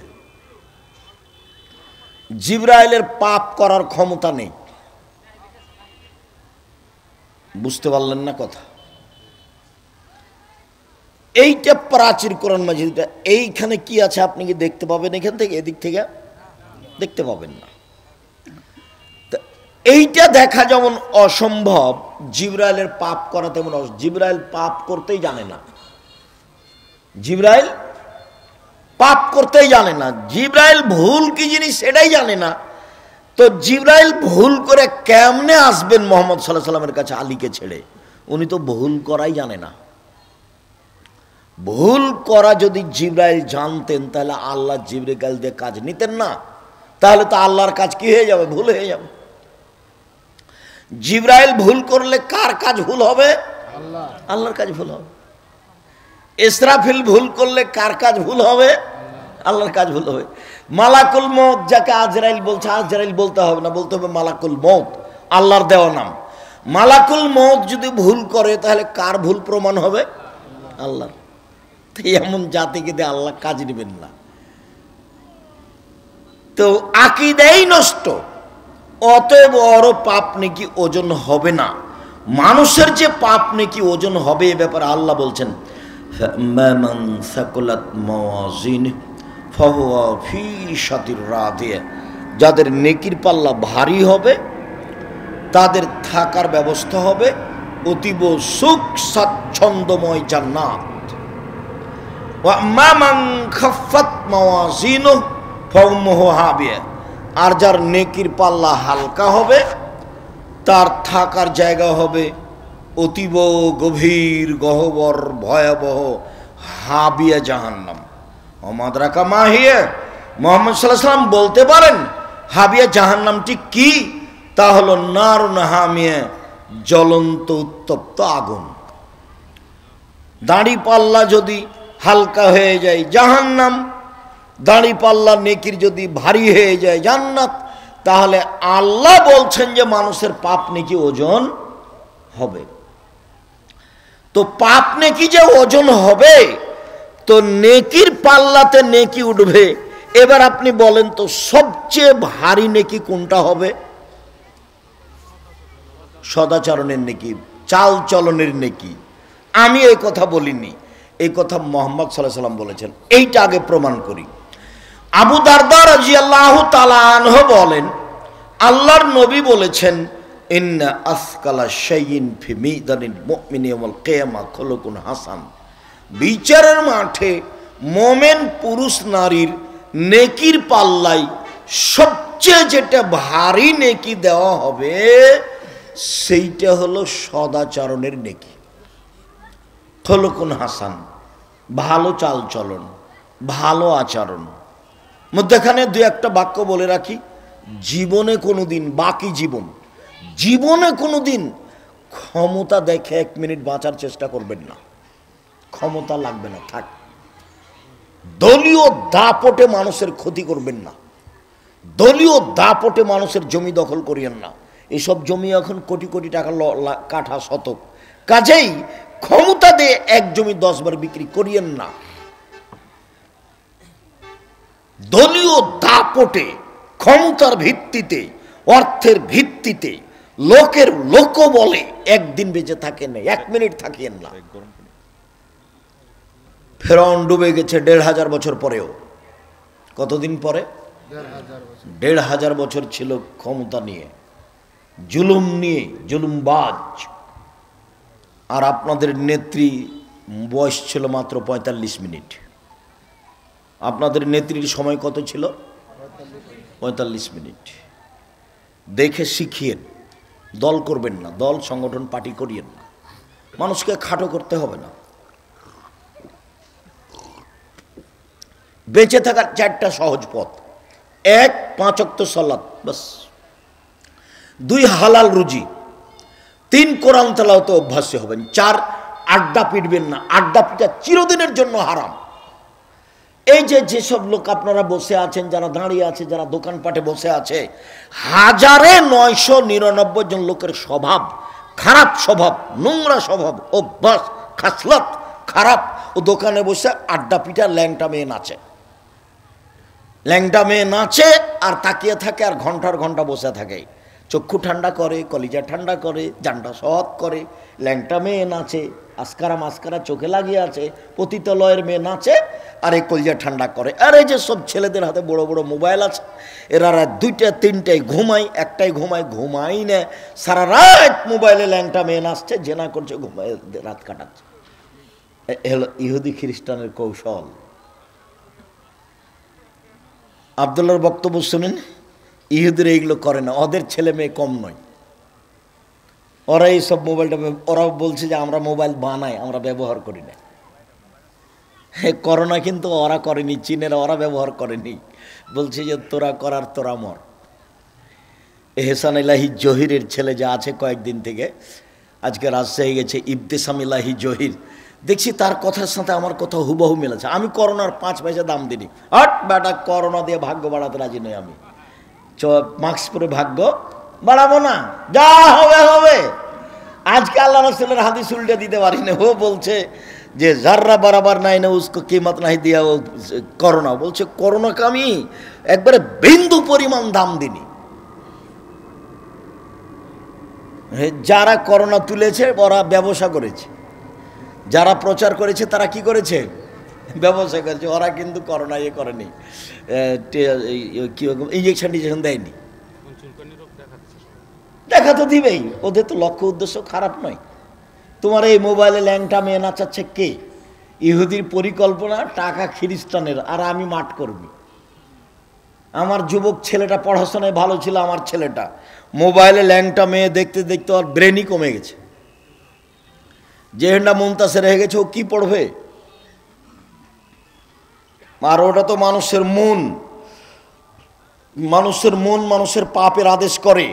জিবরাইলের পাপ করার ক্ষমতা নেই। বুঝতে পারলেন না কথা? এইটা প্রাচীর কোরআন মাজিদটা, এইখানে কি আছে আপনি কি দেখতে পাবেন? এখান থেকে এদিক থেকে দেখতে পাবেন না। এইটা দেখা যেমন অসম্ভব, জিবরাইলের পাপ করা তেমন। জিবরাইল পাপ করতেই জানে না, জিবরাইল পাপ করতেই জানে না, জিবরাইল ভুল কি জিনিস সেটাই জানে না। তো জিবরাইল ভুল করে কেমনে আসবেন মুহাম্মদ সাল্লাল্লাহু আলাইহি সাল্লামের কাছে আলীকে ছেড়ে? উনি তো ভুল করাই জানে না। ভুল করা যদি জিবরাইল জানতেন তাহলে আল্লাহ জিবরাইল দিয়ে কাজ নিতেন না, তাহলে তো আল্লাহর কাজ কি হয়ে যাবে? ভুল হয়ে যাবে। জিবরাইল ভুল করলে কার কাজ ভুল হবে? আল্লাহর কাজ ভুল হবে। ইসরাফিল ভুল করলে কার কাজ ভুল হবে? আল্লাহর কাজ ভুল হবে। মালাকুল মউত যাকে আজরাইল বলছে, আজরাইল বলতে হবে না, বলতে হবে মালাকুল মউত, আল্লাহর দেওয়া নাম। মালাকুল মউত যদি ভুল করে তাহলে কার ভুল প্রমাণ হবে? আল্লাহর। এমন জাতিকে দিয়ে আল্লাহ কাজ নেবেন না। তো আকীদাই নষ্ট, অতএব বড় পাপ নাকি ওজন হবে না। মানুষের যে পাপ নাকি ওজন হবে এ ব্যাপারে আল্লাহ বলছেন, মান সাকুলাত মাওয়াজিন ফাহুয়া ফি শাতির রাদিয়া, যাদের নেকির পাল্লা ভারী হবে তাদের থাকার ব্যবস্থা হবে অতীব সুখ স্বাচ্ছন্দ্যময় জান্নাত। ওয়া মান খাফফাত মাওয়াজিনু ফাউমুহু হাবিয়া, আর যার নেকির পাল্লা হালকা হবে তার থাকার জায়গা হবে অতীব গভীর গহ্বর ভয়াবহ হাবিয়া জাহান্নাম। মাদরাকা মাহিয়া, মুহাম্মদ সাল্লাল্লাহু আলাইহি সাল্লাম বলতে পারেন হাবিয়া জাহান্নামটি কি? তা হলো নারুন হামিয়া, জ্বলন্ত উত্তপ্ত আগুন। দাড়ি পাল্লা যদি হালকা হয়ে যায় জাহান্নাম, দাড়ি পাল্লা নেকির যদি ভারী হয়ে যায় জান্নাত। তাহলে আল্লাহ বলছেন যে মানুষের পাপ নেকি ওজন হবে। তো পাপ নেকি যে ওজন হবে, তো নেকির পাল্লাতে নেকি উঠবে। এবার আপনি বলেন তো সবচেয়ে ভারী নেকি কোনটা হবে? সদাচরণের নেকি, চাল চলনের নেকি। আমি এই কথা বলিনি, এই কথা মুহাম্মদ সাল্লাল্লাহু আলাইহি সাল্লাম বলেছেন। এইটা আগে প্রমাণ করি। আবু দারদা রাদিয়াল্লাহু তাআলা আনহু বলেন, আল্লাহর নবী বলেছেন, ইন্না আসকালা শাইইন ফি মিজানিল মুমিনি ইয়াউমাল কিয়ামা খুলুকুন হাসান, বিচারের মাঠে মোমেন পুরুষ নারীর নেকির পাল্লাই সবচেয়ে যেটা ভারী নেকি দেওয়া হবে সেইটা হলো সদাচরণের নেকি। খুলুকুন হাসান, ভালো চাল চলন, ভালো আচরণ। মধ্যখানে দু একটা বাক্য বলে রাখি, জীবনে কোনোদিন, বাকি জীবনে কোনোদিন ক্ষমতা দেখে 1 মিনিট বাঁচার চেষ্টা করবেন না। ক্ষমতা লাগবে না, থাক। দলীয় দাপটে মানুষের ক্ষতি করবেন না, দলীয় দাপটে মানুষের জমি দখল করিয়েন না। এসব জমি এখন কোটি কোটি টাকা কাঠা শতক, কাজেই ক্ষমতা দিয়ে এক জমি 10 বার বিক্রি করিয়েন না। দলীয় দাপটে, ক্ষমতার ভিত্তিতে, অর্থের ভিত্তিতে, লোকের লোক বলে একদিন বেঁচে থাকেন না, 1 মিনিট থাকিয়েন না। ফেরাউন ডুবে গেছে 1500 বছর পরেও। কতদিন পরে? 1500 বছর ছিল ক্ষমতা নিয়ে, জুলুম নিয়ে, জুলুমবাজ। আর আপনাদের নেত্রী বয়স ছিল মাত্র 45 মিনিট। আপনাদের নেত্রীর সময় কত ছিল? 45 মিনিট। দেখে শিখিয়েন, দল করবেন না, দল সংগঠন পার্টি করিয়েন না। মানুষকে খাটো করতে হবে না। বেঁচে থাকার 4টা সহজ পথ: 1, 5 ওয়াক্ত সালাত, বাস। 2, হালাল রুজি। 3, কোরআন তেলাওয়াতে অভ্যাসী হবেন। 4, আড্ডা পিটবেন না। আড্ডা পিটা চিরদিনের জন্য হারাম। এই যেসব লোক আপনারা বসে আছেন, যারা দাঁড়িয়ে আছে, যারা দোকানপাটে বসে আছে, 1999 জন লোকের স্বভাব খারাপ স্বভাব, নোংরা স্বভাব, অভ্যাস, খাসলত খারাপ। ও দোকানে বসে আড্ডা পিঠা, ল্যাংটা মেয়ে নাচে, ল্যাংটা মেয়ে নাচে আর তাকিয়ে থাকে আর ঘন্টার ঘন্টা বসে থাকে। চক্ষু ঠান্ডা করে, কলিজা ঠান্ডা করে, জানটা সৎ করে। ল্যাংটা মেয়ে নাচে, আসকারা মাস্কারা চোখে লাগিয়ে আছে, পতিতালয়ের মেয়ে নাচে আর এই কলিজা ঠান্ডা করে। আর এই যে সব ছেলেদের হাতে বড় বড় মোবাইল আছে, এরা রাত 2টা 3টায় ঘুমায়, একটাই ঘুমাই না, সারা রাত মোবাইলে ল্যাংটা মেয়ে নাচছে, জেনা করছে, ঘুমায় রাত কাটাচ্ছে। হলো ইহুদি খ্রিস্টানের কৌশল। আব্দুল্লাহর বক্তব্য শুনেন, ইহুদিরা এইগুলো করে না, ওদের ছেলে মেয়ে কম নয়, ওরা এই সব মোবাইলটা, ওরা বলছে যে আমরা মোবাইল বানাই, আমরা ব্যবহার করি না। করোনা কিন্তু ওরা করেনি, চীনের ওরা ব্যবহার করেনি, বলছে যে তোরা করার তোরা মর। এহসান ইলাহি জহিরের ছেলে যা আছে কয়েকদিন থেকে, আজকে রাজশাহী গেছে, ইবতেসাম ইলাহি জহির, দেখছি তার কথার সাথে আমার কথা হুবহু মিলেছে। আমি করোনার 5 পয়সা দাম দিনি, হট বেটা করোনা দিয়ে ভাগ্য বাড়াতে রাজি নই আমি, মাস্ক পরে ভাগ্য বাড়াবো না, যা হবে হবে। আজকে আল্লাহ রাসূলের হাদিস উল্টে দিতে পারি না। ও বলছে যে জাররা বরাবর নাই না উসকো কিমত নাই দিয়া, ও করোনা বলছে, করোনাকে আমি একবারে বিন্দু পরিমাণ দাম দিনি। যারা করোনা তুলেছে ওরা ব্যবসা করেছে, যারা প্রচার করেছে তারা কি করেছে, ব্যবসা করেছে। ওরা কিন্তু করোনা ইয়ে করেনি, ইঞ্জেকশন টিনজেকশন দেয়নি। দেখা তো দিবেই, ওদের তো লক্ষ্য উদ্দেশ্য খারাপ নয়। তোমার এই মোবাইলে ল্যাংটা মেয়ে নাচাচ্ছে কে? ইহুদির পরিকল্পনা, টাকা খ্রিস্টানের, আর আমি মাঠ করবি। আমার যুবক ছেলেটা পড়াশোনায় ভালো ছিল, আমার ছেলেটা মোবাইলে ল্যাংটা মেয়ে দেখতে দেখতে ওর ব্রেনই কমে গেছে, জেহেন্ডা মুমতাজে রেখে গেছে, ও কি পড়বে? আর ওটা তো মানুষের মন, মানুষের পাপের আদেশ করে।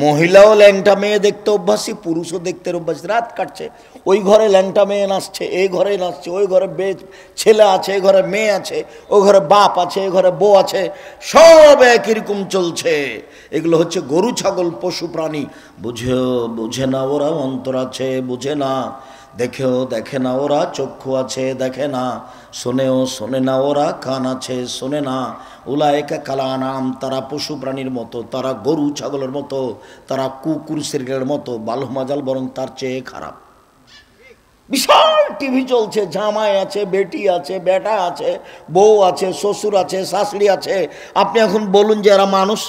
মহিলাও ল্যাংটা মেয়ে দেখতে অভ্যাসী, পুরুষও দেখতে অভ্যাসী। রাত কাটছে, ওই ঘরে ল্যাংটা মেয়ে নাচছে, এই ঘরে নাচছে, ওই ঘরে ছেলে আছে, এই ঘরে মেয়ে আছে, ওই ঘরে বাপ আছে, এই ঘরে বউ আছে, সব একই রকম চলছে। এগুলো হচ্ছে গরু ছাগল পশু প্রাণী। বুঝে না ওরা, অন্তর আছে বুঝে না, দেখেও দেখে না ওরা, চক্ষু আছে দেখে না, শোনেও শোনে না ওরা, কান আছে শোনে না। উলায়েকা কালানাম, তারা পশু প্রাণীর মতো, তারা গরু ছাগলের মতো, তারা কুকুর সিরগের মতো, বালহমাজাল বরং তার চেয়ে খারাপ। বিশাল টিভি চলছে, জামাই আছে, বেটি আছে, বেটা আছে, বউ আছে, শ্বশুর আছে, শাশুড়ি আছে। আপনি এখন বলুন যে এরা মানুষ?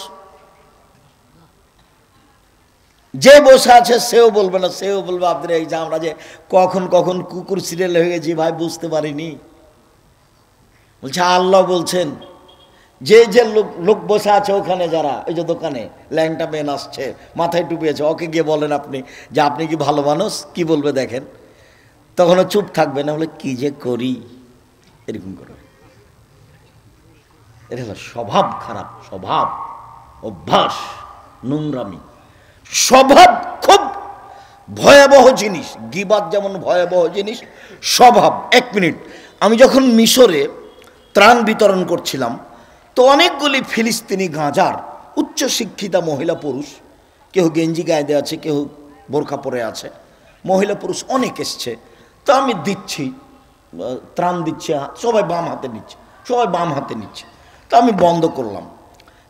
যে বসে আছে সেও বলবে না, সেও বলবে আপনার এই যে আমরা যে কখন কখন কুকুর সিরিয়াল হয়ে গেছি ভাই, বুঝতে পারিনি। বলছে আল্লাহ বলছেন যে যে লোক বসে আছে ওখানে, যারা ওই যে দোকানে ল্যাংটা মেয়ে আসছে, মাথায় টুপি আছে, ওকে গিয়ে বলেন আপনি যে আপনি কি ভালো মানুষ? কি বলবে দেখেন? তখন চুপ থাকবে না, বলে কি যে করি, এরকম করবে। এটা হলো স্বভাব খারাপ, স্বভাব, অভ্যাস, নোংরামি। স্বভাব খুব ভয়াবহ জিনিস, গীবাত যেমন ভয়াবহ জিনিস, স্বভাব। 1 মিনিট, আমি যখন মিশরে ত্রাণ বিতরণ করছিলাম, তো অনেকগুলি ফিলিস্তিনি গাঁজার উচ্চশিক্ষিতা মহিলা পুরুষ, কেউ গেঞ্জি গায়ে দেওয়া আছে, কেউ বোরখা পরে আছে, মহিলা পুরুষ অনেক এসছে। তো আমি দিচ্ছি, ত্রাণ দিচ্ছে, সবাই বাম হাতে নিচ্ছে, সবাই বাম হাতে নিচ্ছে। তো আমি বন্ধ করলাম,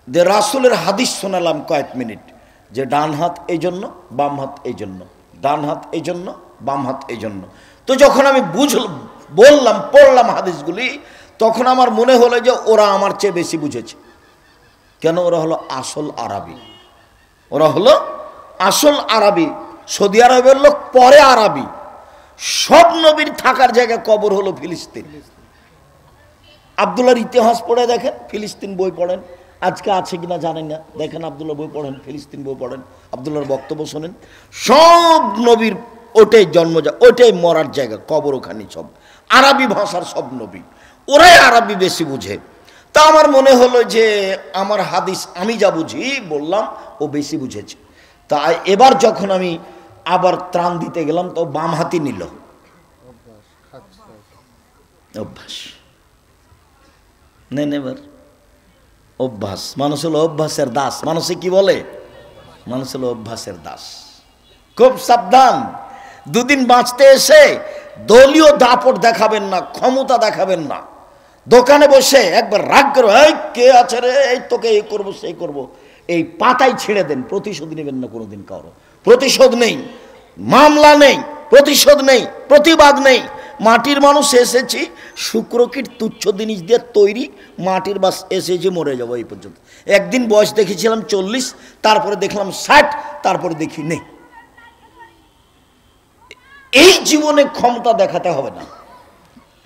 যে রাসূলের হাদিস শোনালাম কয়েক মিনিট, যে ডান হাত এই জন্য, বাম হাত এই জন্য, ডান হাত এই জন্য, বাম হাত এই জন্য। তো যখন আমি বললাম, পড়লাম হাদিসগুলি, তখন আমার মনে হলো যে ওরা আমার চেয়ে বেশি বুঝেছে। কেন? ওরা হলো আসল আরবি, ওরা হলো আসল আরবি। সৌদি আরবের লোক পরে আরবি। সব নবীর থাকার জায়গা কবর হলো ফিলিস্তিন। আব্দুল্লাহর ইতিহাস পড়ে দেখেন, ফিলিস্তিন বই পড়েন, আজকে আছে কিনা জানেন না, দেখেন আব্দুল্লাহ বই পড়েন, ফিলিস্তিন বই পড়েন, আব্দুল্লাহর বক্তব্য শোনেন। সব নবীর ওটাই জন্ম, ওটাই মরার জায়গা, কবর ওখানে। সব আরবি ভাষার সব নবী, ওরাই আরবি বেশি বুঝে। তা আমার মনে হলো যে আমার হাদিস আমি যা বুঝি বললাম, ও বেশি বুঝেছে। তাই এবার যখন আমি আবার ত্রাণ দিতে গেলাম, তো বাম হাতি নিল। অভ্যাস নেন, এবার অভ্যাস। মানুষ হলো অভ্যাসের দাস। মানুষে কি বলে? মানুষ হলো অভ্যাসের দাস। খুব সাবধান। দুদিন বাঁচতে এসে দলীয় দাপট দেখাবেন না, ক্ষমতা দেখাবেন না। দোকানে বসে একবার রাগ করো, এই কে আছে রে, এই তোকে এই করবো সেই করবো, এই পাতাই ছেড়ে দেন। প্রতিশোধ নেবেন না কোনোদিন কারো। প্রতিশোধ নেই, মামলা নেই, প্রতিশোধ নেই, প্রতিবাদ নেই। মাটির মানুষ এসেছি, শুক্রকীট তুচ্ছ জিনিস দিয়ে তৈরি মাটির বাস, এসেছি মরে যাবো এই পর্যন্ত। একদিন বয়স দেখেছিলাম 40, তারপরে দেখলাম 60, তারপরে দেখি নেই। এই জীবনে ক্ষমতা দেখাতে হবে না।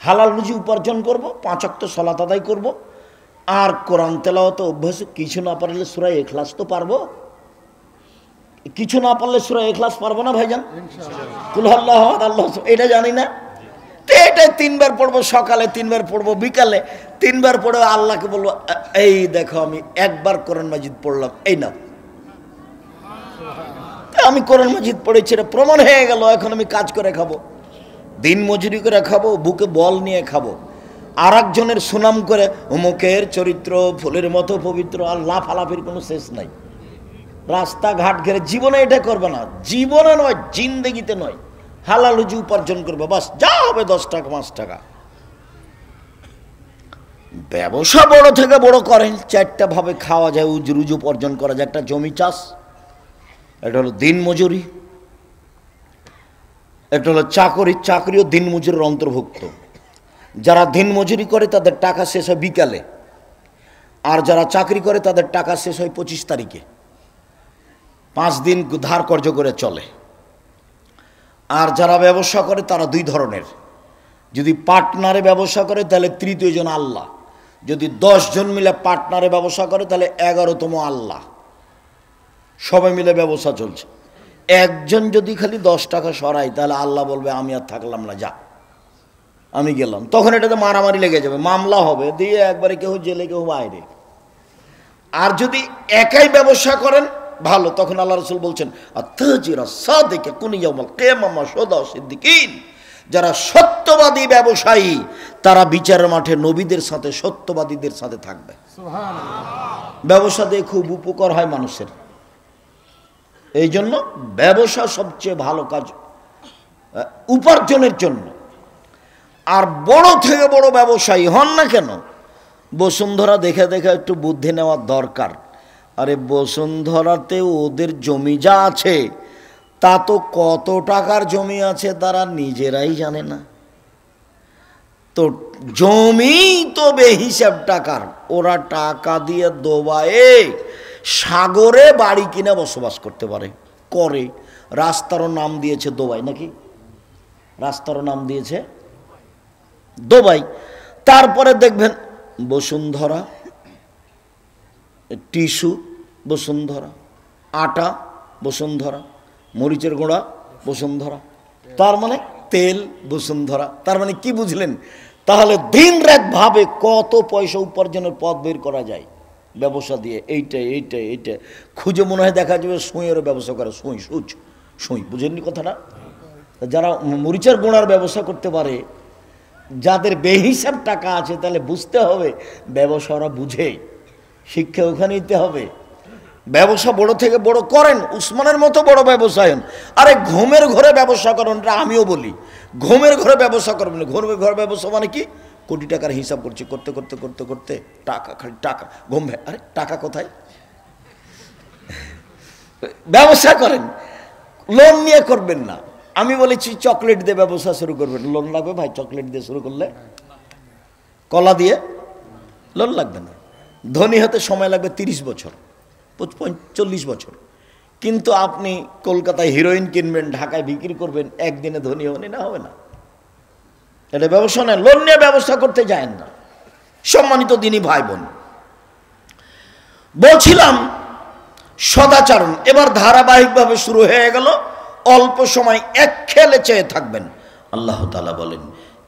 হালাল রুজি উপার্জন করব, 5 ওয়াক্ত সালাত আদায় করব, আর কোরআন তেলাওয়াতে অভ্যাস। কিছু না পারলে সূরা ইখলাস তো পারবো। কিছু না পারলে সূরা ইখলাস পারবো না ভাইজান? কুল আল্লাহু আহাদ আল্লাহু সামাদ, এটা জানি না তো। এটা 3 বার পড়বো, সকালে 3 বার পড়বো, বিকালে 3 বার পড়ে আল্লাহকে বলবো, এই দেখো আমি একবার কোরআন মাজিদ পড়লাম, এই না আমি কোরআন মাজিদ পড়েছি, এটা প্রমাণ হয়ে গেল। এখন আমি কাজ করে খাবো, দিন মজুরি করে খাবো, বুকে বল নিয়ে খাবো, আর একজনের সুনাম করে অমুকের চরিত্র ফুলের মতো পবিত্র। আর লাফালাফির কোনো শেষ নাই। রাস্তাঘাট ঘেরে জীবনে এটা করবে না, জীবনে নয়, জিন্দেগিতে নয়। হালাল রুজি উপার্জন করবে, বাস যা হবে 10 টাকা 5 টাকা। ব্যবসা বড় থেকে বড় করেন, 4টা ভাবে খাওয়া যায়, রুজি উপার্জন করা যায়। একটা জমি চাষ, এটা হলো দিন মজুরি, একটা হলো চাকরি, চাকরিও দিন মজুরির অন্তর্ভুক্ত। যারা দিন মজুরি করে তাদের টাকা শেষ হয় বিকালে, আর যারা চাকরি করে তাদের টাকা শেষ হয় 25 তারিখে। 5 দিন ধার কর্য করে চলে। আর যারা ব্যবসা করে তারা 2 ধরনের। যদি পার্টনারে ব্যবসা করে তাহলে 3য় জন আল্লাহ। যদি 10 জন মিলে পার্টনারে ব্যবসা করে তাহলে 11তম আল্লাহ। সবাই মিলে ব্যবসা চলছে। একজন যদি খালি 10 টাকা সরায় তাহলে আল্লাহ বলবে আমি আর থাকলাম না, যা আমি গেলাম। তখন এটাতে মারামারি লেগে যাবে, মামলা হবে, দিয়ে একবারে কেউ জেলে কেউ বাইরে। আর যদি একাই ব্যবসা করেন ভালো, তখন আল্লাহ রাসূল বলছেন যারা সত্যবাদী ব্যবসায়ী তারা বিচারের মাঠে নবীদের সাথে, সত্যবাদীদের সাথে থাকবে। ব্যবসা দিয়ে খুব উপকার হয় মানুষের। এই জন্য ব্যবসা সবচেয়ে ভালো কাজ উপার্জনের জন্য। আর বড় থেকে বড় ব্যবসায়ী হন না কেন, বসুন্ধরা দেখে দেখে একটু বুদ্ধি নেওয়ার দরকার। আরে বসুন্ধরাতে ওদের জমি যা আছে, তা তো কত টাকার জমি আছে তারা নিজেরাই জানে না। তো জমি তো বেহিসাব টাকার, ওরা টাকা দিয়ে দোবায়ে সাগরে বাড়ি কিনে বসবাস করতে পারে, করে। রাস্তারও নাম দিয়েছে দোবাই, নাকি? রাস্তারও নাম দিয়েছে দোবাই। তারপরে দেখবেন বসুন্ধরা, টিস্যু বসুন্ধরা, আটা বসুন্ধরা, মরিচের গুঁড়া বসুন্ধরা, তার মানে তেল বসুন্ধরা। তার মানে কি বুঝলেন? তাহলে দিন রাত ভাবে কত পয়সা উপার্জনের পথ বের করা যায় ব্যবসা দিয়ে। এইটা এইটা এইটা খুঁজে মনে হয় দেখা যাবে সুঁইয়েরও ব্যবসা করে, সুঁই, সুচ, সুঁই, বুঝেননি কথাটা? যারা মরিচের গুঁড়ার ব্যবসা করতে পারে, যাদের বেহিসাব টাকা আছে, তাহলে বুঝতে হবে ব্যবসা ওরা বুঝে, শিক্ষা ওখানে নিতে হবে। ব্যবসা বড় থেকে বড় করেন, উসমানের মতো বড় ব্যবসায়ন। আরে ঘুমের ঘরে ব্যবসা করেন, আমিও বলি ঘুমের ঘরে ব্যবসা করবেন। ঘুমের ঘরে ব্যবসা মানে কি? কোটি টাকার হিসাব করছি, করতে করতে করতে করতে টাকা, খালি টাকা, ঘুম। আরে টাকা কোথায়? ব্যবসা করেন, লোন নিয়ে করবেন না। আমি বলেছি চকলেট দিয়ে ব্যবসা শুরু করবেন, লোন লাগবে ভাই। চকলেট দিয়ে শুরু করলে, কলা দিয়ে লোন লাগবে না। ধনী হতে সময় লাগবে 30 বছর, 40 বছর। কিন্তু আপনি কলকাতায় হিরোইন কিনবেন, ঢাকায় বিক্রি করবেন, একদিনে ধনী হবেন না, হবে না। এটা ব্যবসা নয়। লোন নিয়ে ব্যবসা করতে যায় না। সম্মানিত দিনী ভাই বোন, বলছিলাম সদাচরণ এবার ধারাবাহিকভাবে শুরু হয়ে গেল। অল্প সময় এক খেলে চেয়ে থাকবেন। আল্লাহ তাআলা বলেন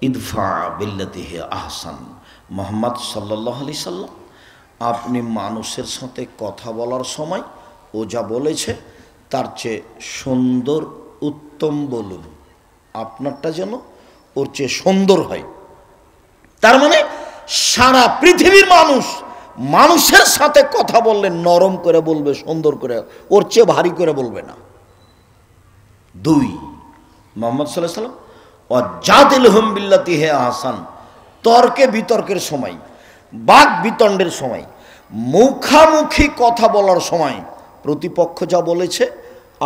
ইদফা বিল্লাতি হি আহসান। মুহাম্মদ সাল্লাল্লাহু আলাইহি সাল্লাম, আপনি মানুষের সাথে কথা বলার সময় ও যা বলেছে তার চেয়ে সুন্দর, উত্তম বলুন। আপনারটা যেন ওর চেয়ে সুন্দর হয়। তার মানে সারা পৃথিবীর মানুষ মানুষের সাথে কথা বললে নরম করে বলবে, সুন্দর করে, ওর চেয়ে ভারী করে বলবে না। দুই, মুহাম্মদ সাল্লাল্লাহু আলাইহি ওয়াসাল্লাম ওয়াজাদিলহুম বিল্লাতি হি আহসান, তর্কে বিতর্কের সময়, বাক বিতণ্ডের সময়, মুখামুখি কথা বলার সময় প্রতিপক্ষ যা বলেছে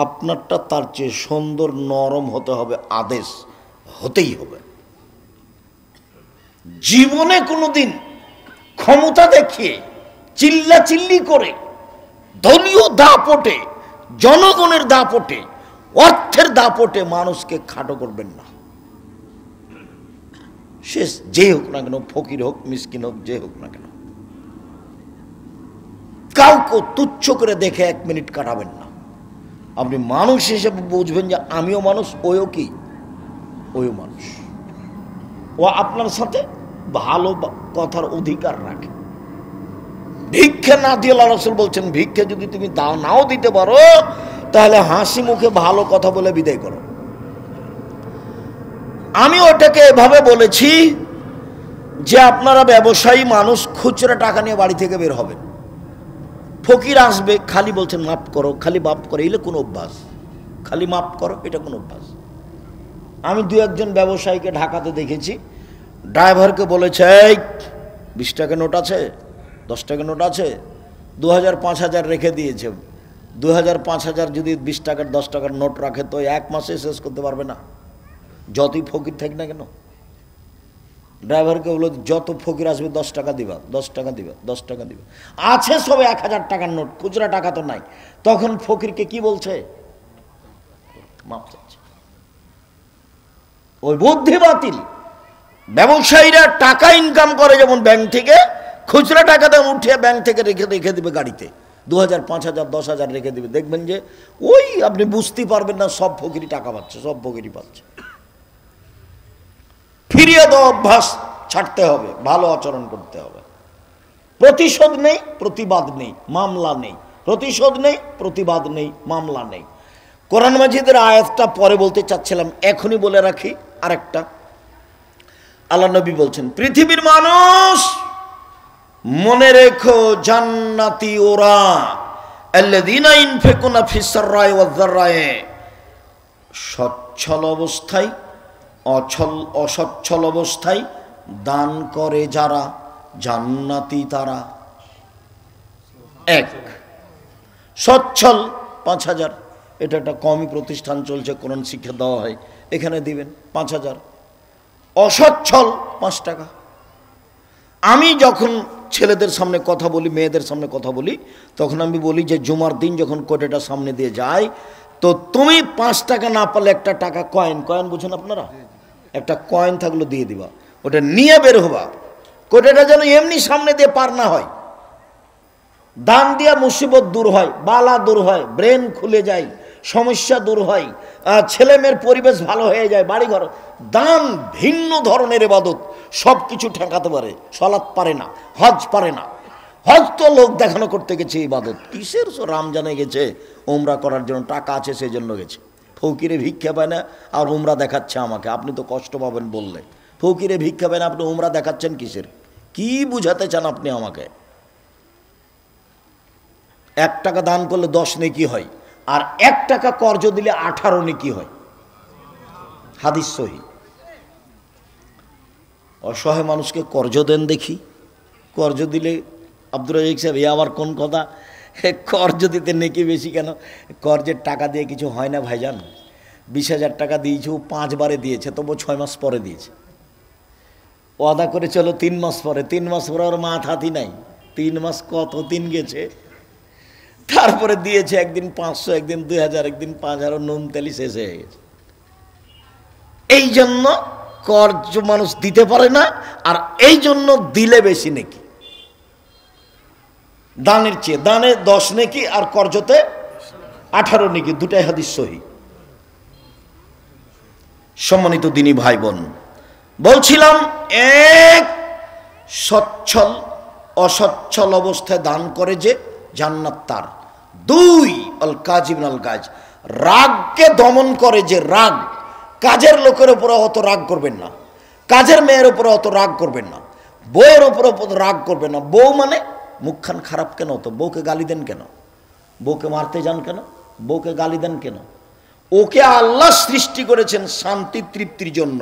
আপনারটা তার চেয়ে সুন্দর নরম হতে হবে, আদেশ হতেই হবে। জীবনে কোনোদিন ক্ষমতা দেখিয়ে চিল্লাচিল্লি করে দলীয় দাপটে, জনগণের দাপটে, অর্থের দাপটে মানুষকে খাটো করবেন না। শেষ যে হোক না কেন, ফকির হোক মিসকিন হোক, যে হোক না কেন, কাউকে তুচ্ছ করে দেখে 1 মিনিট কাটাবেন না। আপনি মানুষ হিসেবে বুঝবেন যে আমিও মানুষ, ওও কি, ওও মানুষ, ও আপনার সাথে ভালো কথার অধিকার রাখে। ভিক্ষা না দিয়ে আল্লাহ রাসূল বলছেন, ভিক্ষা যদি তুমি নাও দিতে পারো তাহলে হাসি মুখে ভালো কথা বলে বিদায় করো। আমি ওটাকে এভাবে বলেছি যে আপনারা ব্যবসায়ী মানুষ, খুচরা টাকা নিয়ে বাড়ি থেকে বের হবেন, ফকির আসবে, খালি বলছেন মাফ করো, খালি মাফ করো, এলে কোন অভ্যাস, খালি মাফ করো, এটা কোন অভ্যাস। আমি 2-1 ব্যবসায়ীকে ঢাকাতে দেখেছি, ড্রাইভারকে বলেছে, এই 20 টাকা নোট আছে, 10 টাকা নোট আছে, 2000-5000 রেখে দিয়েছে। 2000-5000 যদি 20 টাকার 10 টাকার নোট রাখে তো 1 মাসে শেষ করতে পারবে না, যতই ফকির থাক না কেন। ড্রাইভারকে বলল, যত ফকির আসবে 10 টাকা দিবা, 10 টাকা দিবা, 10 টাকা দিবা। আছে সবে 1000 টাকার নোট, খুচরা টাকা তো নাই। তখন ফকিরকে কি বলছে, মাপ চাচ্ছে। ওই বুদ্ধি বাতিল। ব্যবসায়ীরা টাকা ইনকাম করে যেমন ব্যাংক থেকে, খুচরা টাকা দাম উঠিয়ে ব্যাংক থেকে রেখে দিবে গাড়িতে, 2000-5000 10,000 রেখে দিবে। দেখবেন যে ওই আপনি বুঝতেই পারবেন না সব ফকিরি টাকা পাচ্ছে, সব ফকিরি পাচ্ছে। ফিরিয়ে দেওয়া অভ্যাস ছাড়তে হবে, ভালো আচরণ করতে হবে। প্রতিশোধ নেই, প্রতিবাদ নেই, মামলা নেই। প্রতিশোধ নেই, প্রতিবাদ নেই, মামলা নেই। কোরআন মাজিদের আয়াতটা পরে বলতে চাচ্ছিলাম, এখনই বলে রাখি। আরেকটা আল্লাহ নবী বলছেন, পৃথিবীর মানুষ মনে রেখো জান্নাতি ওরা, আল্লাযীনা ইনফিকুনা ফিস সাররাই ওয়াজ যাররাই, সচ্ছল অবস্থায়, অসচ্ছল অবস্থায় দান করে যারা, জান্নাতি তারা। 1 সচ্ছল 5000, এটা একটা কমই প্রতিষ্ঠান চলছে, কোরআন শিক্ষা দেওয়া হয়, এখানে দিবেন 5000। অসচ্ছল 5 টাকা। আমি যখন ছেলেদের সামনে কথা বলি, মেয়েদের সামনে কথা বলি, তখন আমি বলি যে জুমার দিন যখন কোটেটা সামনে দিয়ে যায়, তো তুমি 5 টাকা না পারলে একটা টাকা কয়েন, কয়েন বুঝেন আপনারা, একটা কয়েন থাকলে দিয়ে দিবা, ওটা নিয়ে বের হবা। কোটেটা যেন এমনি সামনে দিয়ে পার না হয়। দান দিয়া মুসিবত দূর হয়, বালা দূর হয়, ব্রেন খুলে যায়, সমস্যা দূর হয়, ছেলে মেয়ের পরিবেশ ভালো হয়ে যায়, বাড়িঘর। দান ভিন্ন ধরনের ইবাদত, সব কিছু ঠেকাতে পারে। সালাত পারে না, হজ পারে না। হজ তো লোক দেখানো করতে গেছে, ইবাদত কিসের? রামজানে গেছে উমরা করার জন্য, টাকা আছে সেই জন্য গেছে। ফকিরে ভিক্ষা পায় না আর উমরা দেখাচ্ছে আমাকে, আপনি তো কষ্ট পাবেন বললে। ফকিরে ভিক্ষা পায় না, আপনি উমরা দেখাচ্ছেন কিসের? কি বুঝাতে চান আপনি আমাকে? 1 টাকা দান করলে 10 নেকি হয়, আর 1 টাকা কর্জ দিলে 18 নেকি হয়। হাদিস সহিহ। অসহায় মানুষকে কর্জ দেন দেখি। কর্জ দিলে আব্দুর রাজ্জাক সাহেব, এ আবার কোন কথা? কর্জ দিতে নেকি বেশি কেন? কর্জের টাকা দিয়ে কিছু হয় না ভাইজান। 20,000 টাকা দিয়েছে, ও 5 বারে দিয়েছে, তবু 6 মাস পরে দিয়েছে। ওয়াদা করে চলো 3 মাস পরে, 3 মাস পরে ওর মাথা হাতি নাই। 3 মাস কত দিন গেছে, তারপরে দিয়েছে। একদিন 500, একদিন 2000, একদিন 5000, নুন তেলি শেষ হয়ে গেছে। এই জন্য কর্জ মানুষ দিতে পারে না, আর এই জন্য দিলে বেশি নেকি দানের চেয়ে। দানে 10 নেকি আর কর্জতে 18 নেকি, দুটাই হাদিস সহিহ। সম্মানিত দিনী ভাই বোন, বলছিলাম 1 সচ্ছল অসচ্ছল অবস্থায় দান করে যে, জান্নাত তার। 2 আল কাজিবিন আল গাজ, রাগকে দমন করে যে, রাগ। কাজের লোকের উপরে অত রাগ করবেন না, কাজের মেয়ের উপরে অত রাগ করবেন না, বউয়ের উপরে রাগ করবেন না। বউ মানে মুখখান খারাপ কেন? তো বউকে গালি দেন কেন? বউকে মারতে যান কেন? বউকে গালি দেন কেন? ওকে আল্লাহ সৃষ্টি করেছেন শান্তি তৃপ্তির জন্য।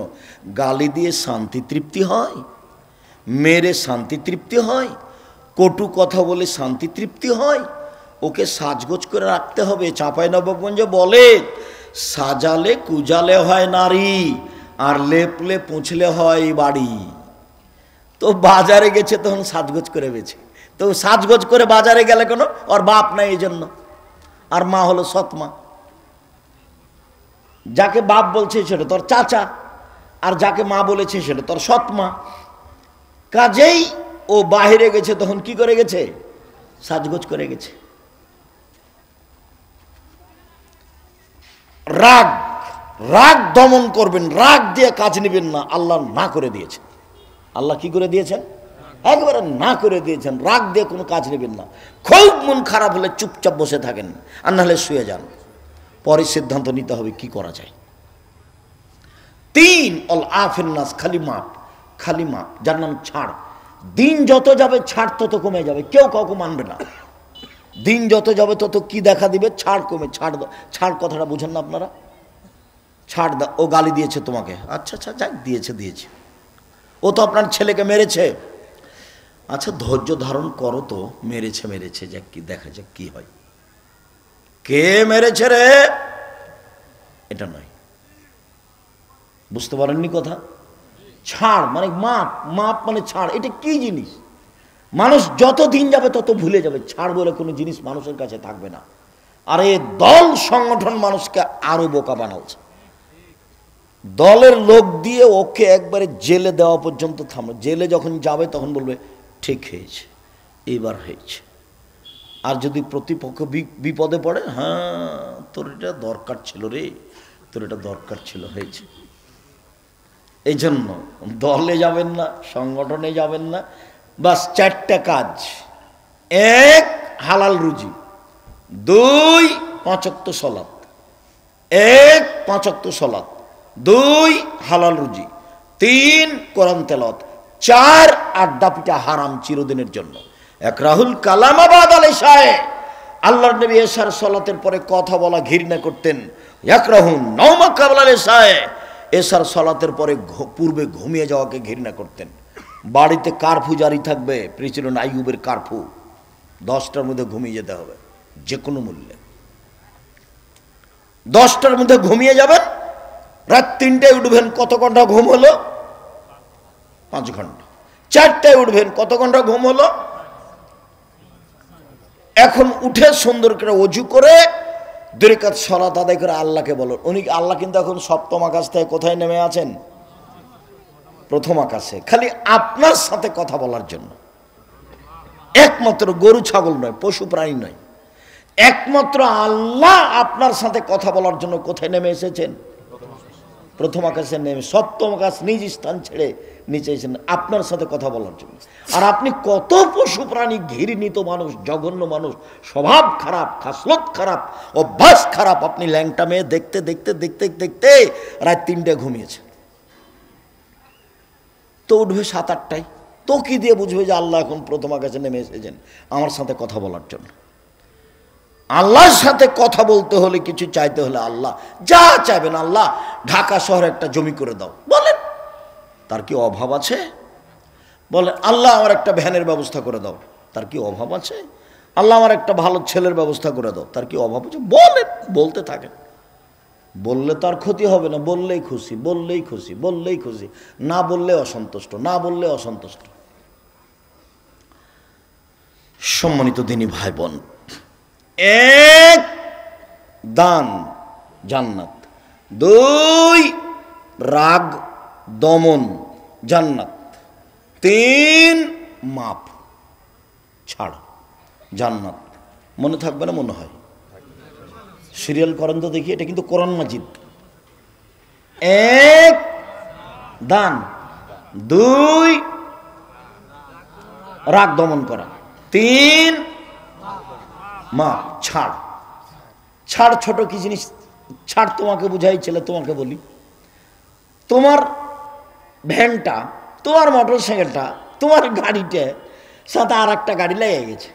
গালি দিয়ে শান্তি তৃপ্তি হয়? মেরে শান্তি তৃপ্তি হয়? কটু কথা বলে শান্তি তৃপ্তি হয়? ওকে সাজগোজ করে রাখতে হবে। চাঁপাইনবাবগঞ্জে বলে, সাজালে কুজালে হয় নারী, আর লেপলে পুছলে হয় বাড়ি। তো বাজারে গেছে তখন সাজগোজ করে বেছে, তো সাজগোজ করে বাজারে গেলে কেন? ওর বাপ নাই এই জন্য। আর মা হলো সৎমা। যাকে বাপ বলছে সেটা তোর চাচা, আর যাকে মা বলেছে সেটা তোর সৎমা। কাজেই ও বাহিরে গেছে তখন কি করে গেছে? সাজগোজ করে গেছে। রাগ, রাগ দমন করবেন, রাগ দিয়ে কাজ নেবেন না। আল্লাহ না করে দিয়েছেন। আল্লাহ কি করে দিয়েছেন? একবারে না করে দিয়েছেন। রাগ দিয়ে কোনো কাজ নেবেন না। খুব মন খারাপ হলে চুপচাপ বসে থাকেন, আর নাহলে শুয়ে যান। পরে সিদ্ধান্ত নিতে হবে কি করা যায়। 3 অল আফের নাস, খালি মাপ, খালি মাপ, যার নাম ছাড়। দিন যত যাবে ছাড় তত কমে যাবে, কেউ কাউকে মানবে না। দিন যত যাবে তত কি দেখা দিবে? ছাড় কমে। ছাড় কথাটা বুঝেন না আপনারা? ছাড় দাও। ও গালি দিয়েছে তোমাকে, আচ্ছা আচ্ছা যাক, দিয়েছে দিয়েছে। ও তো আপনার ছেলেকে মেরেছে, আচ্ছা ধৈর্য ধারণ করো তো, মেরেছে মেরেছে, যাক কি দেখা যাক কি হয়। কে মেরেছে রে? এটা নয়। বুঝতে পারেননি কথা? ছাড় মানে মাপ, মাপ মানে ছাড়। এটা কি জিনিস? মানুষ যত দিন যাবে তত ভুলে যাবে। ছাড় বলে কোনো জিনিস মানুষের কাছে থাকবে না। আর এই দল সংগঠন মানুষকে আরো বোকা বানাচ্ছে। দলের লোক দিয়ে ওকে একবারে জেলে দেওয়া পর্যন্ত থামলো। জেলে যখন যাবে তখন বলবে ঠিক হয়েছে, এবার হয়েছে। আর যদি প্রতিপক্ষ বিপদে পড়ে, হ্যাঁ তোর এটা দরকার ছিল রে, তোর এটা দরকার ছিল, হয়েছে। এই জন্য দলে যাবেন না, সংগঠনে যাবেন না। বাস 4টা কাজ। 1 হালাল রুজি, 2 5 ওয়াক্ত সালাত, 1 5 ওয়াক্ত সালাত, 2 হালাল রুজি, 3 কোরআন তেলাওয়াত, 4 আড্ডা পিটা হারাম চিরদিনের জন্য। একরাহুল কালাম বাদ আল ইশায়ে, আল্লাহর নবী এশার সালাতের পরে কথা বলা ঘৃণা করতেন। একরাহুন নওমা কাবলা আল ইশায়ে, এশার সালাতের পরে পূর্বে ঘুমিয়ে যাওয়াকে ঘৃণা করতেন। বাড়িতে কারফু জারি থাকবে, প্রেসিডেন্ট আইয়ুবের কারফু, 10টার মধ্যে ঘুমিয়ে যেতে হবে যে কোনো মূল্যে। 10টার মধ্যে ঘুমিয়ে যাবেন, রাত 3টায় উঠবেন, কত ঘন্টা ঘুম হলো? 5 ঘন্টা। 4টায় উঠবেন, কত ঘন্টা ঘুম হলো? এখন উঠে সুন্দর করে ওযু করে 2 রাকাত সালাত আদায় করে আল্লাহকে বলো। উনি আল্লাহ কিন্তু এখন 7ম আকাশ থেকে কোথায় নেমে আছেন? 1ম আকাশে, খালি আপনার সাথে কথা বলার জন্য। একমাত্র গরু ছাগল নয়, পশু প্রাণী নয়, একমাত্র আল্লাহ আপনার সাথে কথা বলার জন্য কোথায় নেমে এসেছেন? 1ম আকাশে নেমে 7ম আকাশ নিজ স্থান ছেড়ে নিচে এসেছেন আপনার সাথে কথা বলার জন্য। আর আপনি কত পশু প্রাণী, ঘৃণিত মানুষ, জঘন্য মানুষ, স্বভাব খারাপ, খাসলত খারাপ, অভ্যাস খারাপ, আপনি ল্যাংটা মেয়ে দেখতে দেখতে দেখতে দেখতে রাত 3টায় ঘুমিয়েছেন। তো উঠবে 7-8টায়, তো কি দিয়ে বুঝবে যে আল্লাহ এখন 1ম আকাশে নেমে এসেছেন আমার সাথে কথা বলার জন্য? আল্লাহর সাথে কথা বলতে হলে, কিছু চাইতে হলে, আল্লাহ যা চাইবেন, আল্লাহ ঢাকা শহরে একটা জমি করে দাও, বলেন। তার কি অভাব আছে? বলেন আল্লাহ আমার একটা ভ্যানের ব্যবস্থা করে দাও, তার কি অভাব আছে? আল্লাহ আমার একটা ভালো ছেলের ব্যবস্থা করে দাও, তার কি অভাব আছে? বলেন, বলতে থাকেন। বললে তো আর ক্ষতি হবে না, বললেই খুশি, বললেই খুশি, বললেই খুশি, না বললে অসন্তুষ্ট, না বললে অসন্তুষ্ট। সম্মানিত দিনী ভাই বোন, 1 দান জান্নাত, 2 রাগ দমন জান্নাত, 3 মাপ ছাড় জান্নাত। মনে থাকবে না? মনে হয় সিরিয়াল করেন তো দেখি, এটা কিন্তু কোরআন মাজিদ। 1 দান, 2 রাগ দমন করা, 3 মাপ ছাড়। ছাড় ছোট কি জিনিস? ছাড় তোমাকে বুঝাই, ছেলে তোমাকে বলি, তোমার ভ্যানটা, তোমার মোটর সাইকেলটা, তোমার গাড়িটা সাথে আর একটা গাড়ি লেগে গেছে।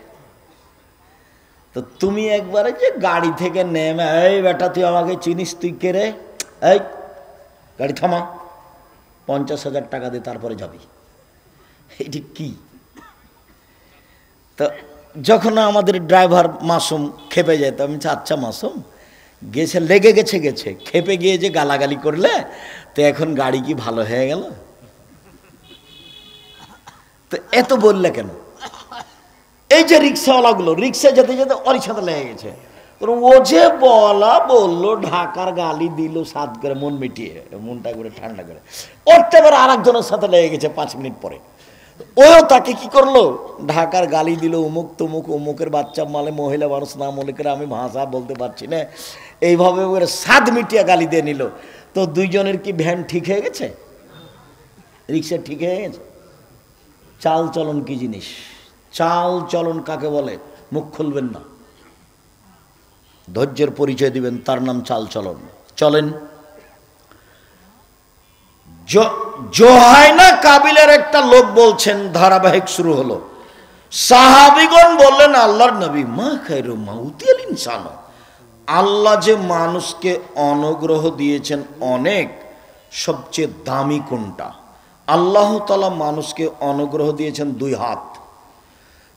তো তুমি একবারে যে গাড়ি থেকে নেমে, এই বেটা তুই আমাকে চিনিস, তুই কে রে, এই গাড়ি থামা, 50,000 টাকা দিয়ে তারপরে যাবি, এটি কি? তো যখন আমাদের ড্রাইভার মাসুম খেপে যায়, তো আমি আচ্ছা মাসুম গেছে, লেগে গেছে, খেপে গিয়ে যে গালাগালি করলে, তো এখন গাড়ি কি ভালো হয়ে গেল? তো এত বললে কেন? এই যে রিক্সাওয়ালাগুলো রিক্সা যেতে যেতে ওর সাথে লেগে গেছে, ও যে বললো ঢাকার গালি দিল সাত করে, মন মিটিয়ে, মনটা করে ঠান্ডা করে, ওরটা এবার আর একজনের সাথে লেগে গেছে 5 মিনিট পরে। ওও তাকে কি করলো, ঢাকার গালি দিল, অমুক তমুক, অমুকের বাচ্চা মালে, মহিলা মানুষ না মনে করে, আমি ভাষা বলতে পারছি না, এইভাবে ওরা 7 মিটিয়া গালি দিয়ে নিল। তো দুইজনের কি ভ্যান ঠিক হয়ে গেছে? রিক্সা ঠিক হয়ে গেছে? চাল চলন কি জিনিস? চাল চলন কাকে বলে? মুখ খুলবেন না, ধৈর্যের পরিচয় দিবেন, তার নাম চাল চলন। চলেন, জোহাইনা কাবিলের একটা লোক বলছেন, ধারাবাহিক শুরু হলো, সাহাবীগণ বললেন আল্লাহর নবী, মা খায়রু মাউতিল ইনসান, আল্লাহ যে মানুষকে অনুগ্রহ দিয়েছেন অনেক, সবচেয়ে দামি কোনটা? আল্লাহ তাআলা মানুষকে অনুগ্রহ দিয়েছেন 2 হাত।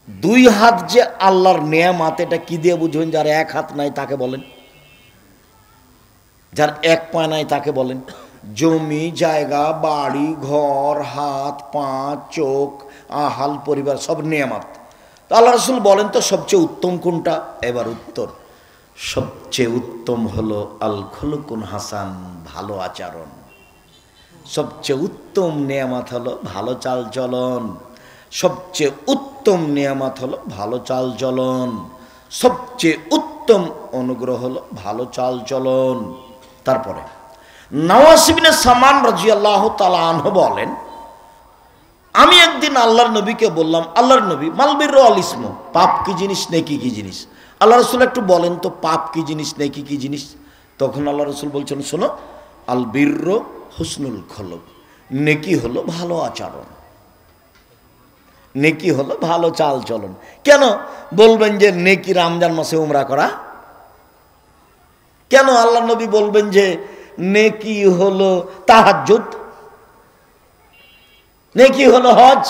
2 হাত যে আল্লাহর নেয়ামত, এটা কি দিয়ে বুঝবেন? যার 1 হাত নাই তাকে বলেন, যার 1 পা নাই তাকে বলেন। জমি জায়গা, বাড়ি ঘর, হাত পা, চোখ, আহাল পরিবার, সব নেয়ামত। তো আল্লাহ রাসূল বলেন তো সবচেয়ে উত্তম কোনটা? এবার উত্তর, সবচেয়ে উত্তম হলো আল খুলুকুন হাসান, ভালো আচরণ। সবচেয়ে উত্তম নেয়ামত হলো ভালো চাল চলন। সবচেয়ে উত্তম নেয়ামত হলো ভালো চাল চলন। সবচেয়ে উত্তম অনুগ্রহ হলো ভালো চাল চলন। তারপরে নওয়াস ইবনে সামান রাদিয়াল্লাহু তাআলা আনহু বলেন, আমি একদিন আল্লাহর নবীকে বললাম, আল্লাহর নবী, মাল বিররু আল ইসমু, পাপ কি জিনিস, নেকি কি জিনিস? আল্লাহ রাসূল একটু বলেন তো, পাপ কি জিনিস, নেকি কি জিনিস? তখন আল্লাহ রাসূল বলছেন, শোনো, আল বিররু হুসনুল খুলুক, নেকি হলো ভালো আচরণ, নেকি হলো ভালো চাল চলন। কেন বলবেন যে নেকি রমজান মাসে উমরা করা? কেন আল্লাহ নবী বলবেন যে নেকি হলো তাহাজ্জুদ, নেকি হলো হজ?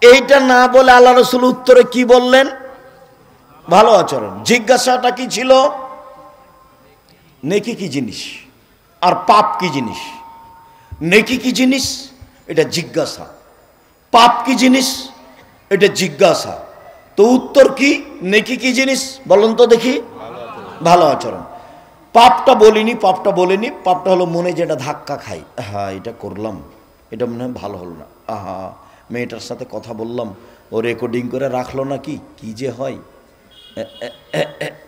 এইটা না বলে আল্লাহ রাসূল উত্তরে কি বললেন? ভালো আচরণ। জিজ্ঞাসাটা কি ছিল? নেকি কি জিনিস আর পাপ কি জিনিস? নেকি কি জিনিস এটা জিজ্ঞাসা, পাপ কি জিনিস এটা জিজ্ঞাসা। তো উত্তর কি? নেকি কি জিনিস বলুন তো দেখি? ভালো আচরণ। পাপটা বলিনি, পাপটা বলিনি, পাপটা হলো মনে যেটা ধাক্কা খাই, হ্যাঁ এটা করলাম, এটা মনে হয় ভালো হলো না, আহা মেয়েটার সাথে কথা বললাম, ও রেকর্ডিং করে রাখলো না, কি কি যে হয়,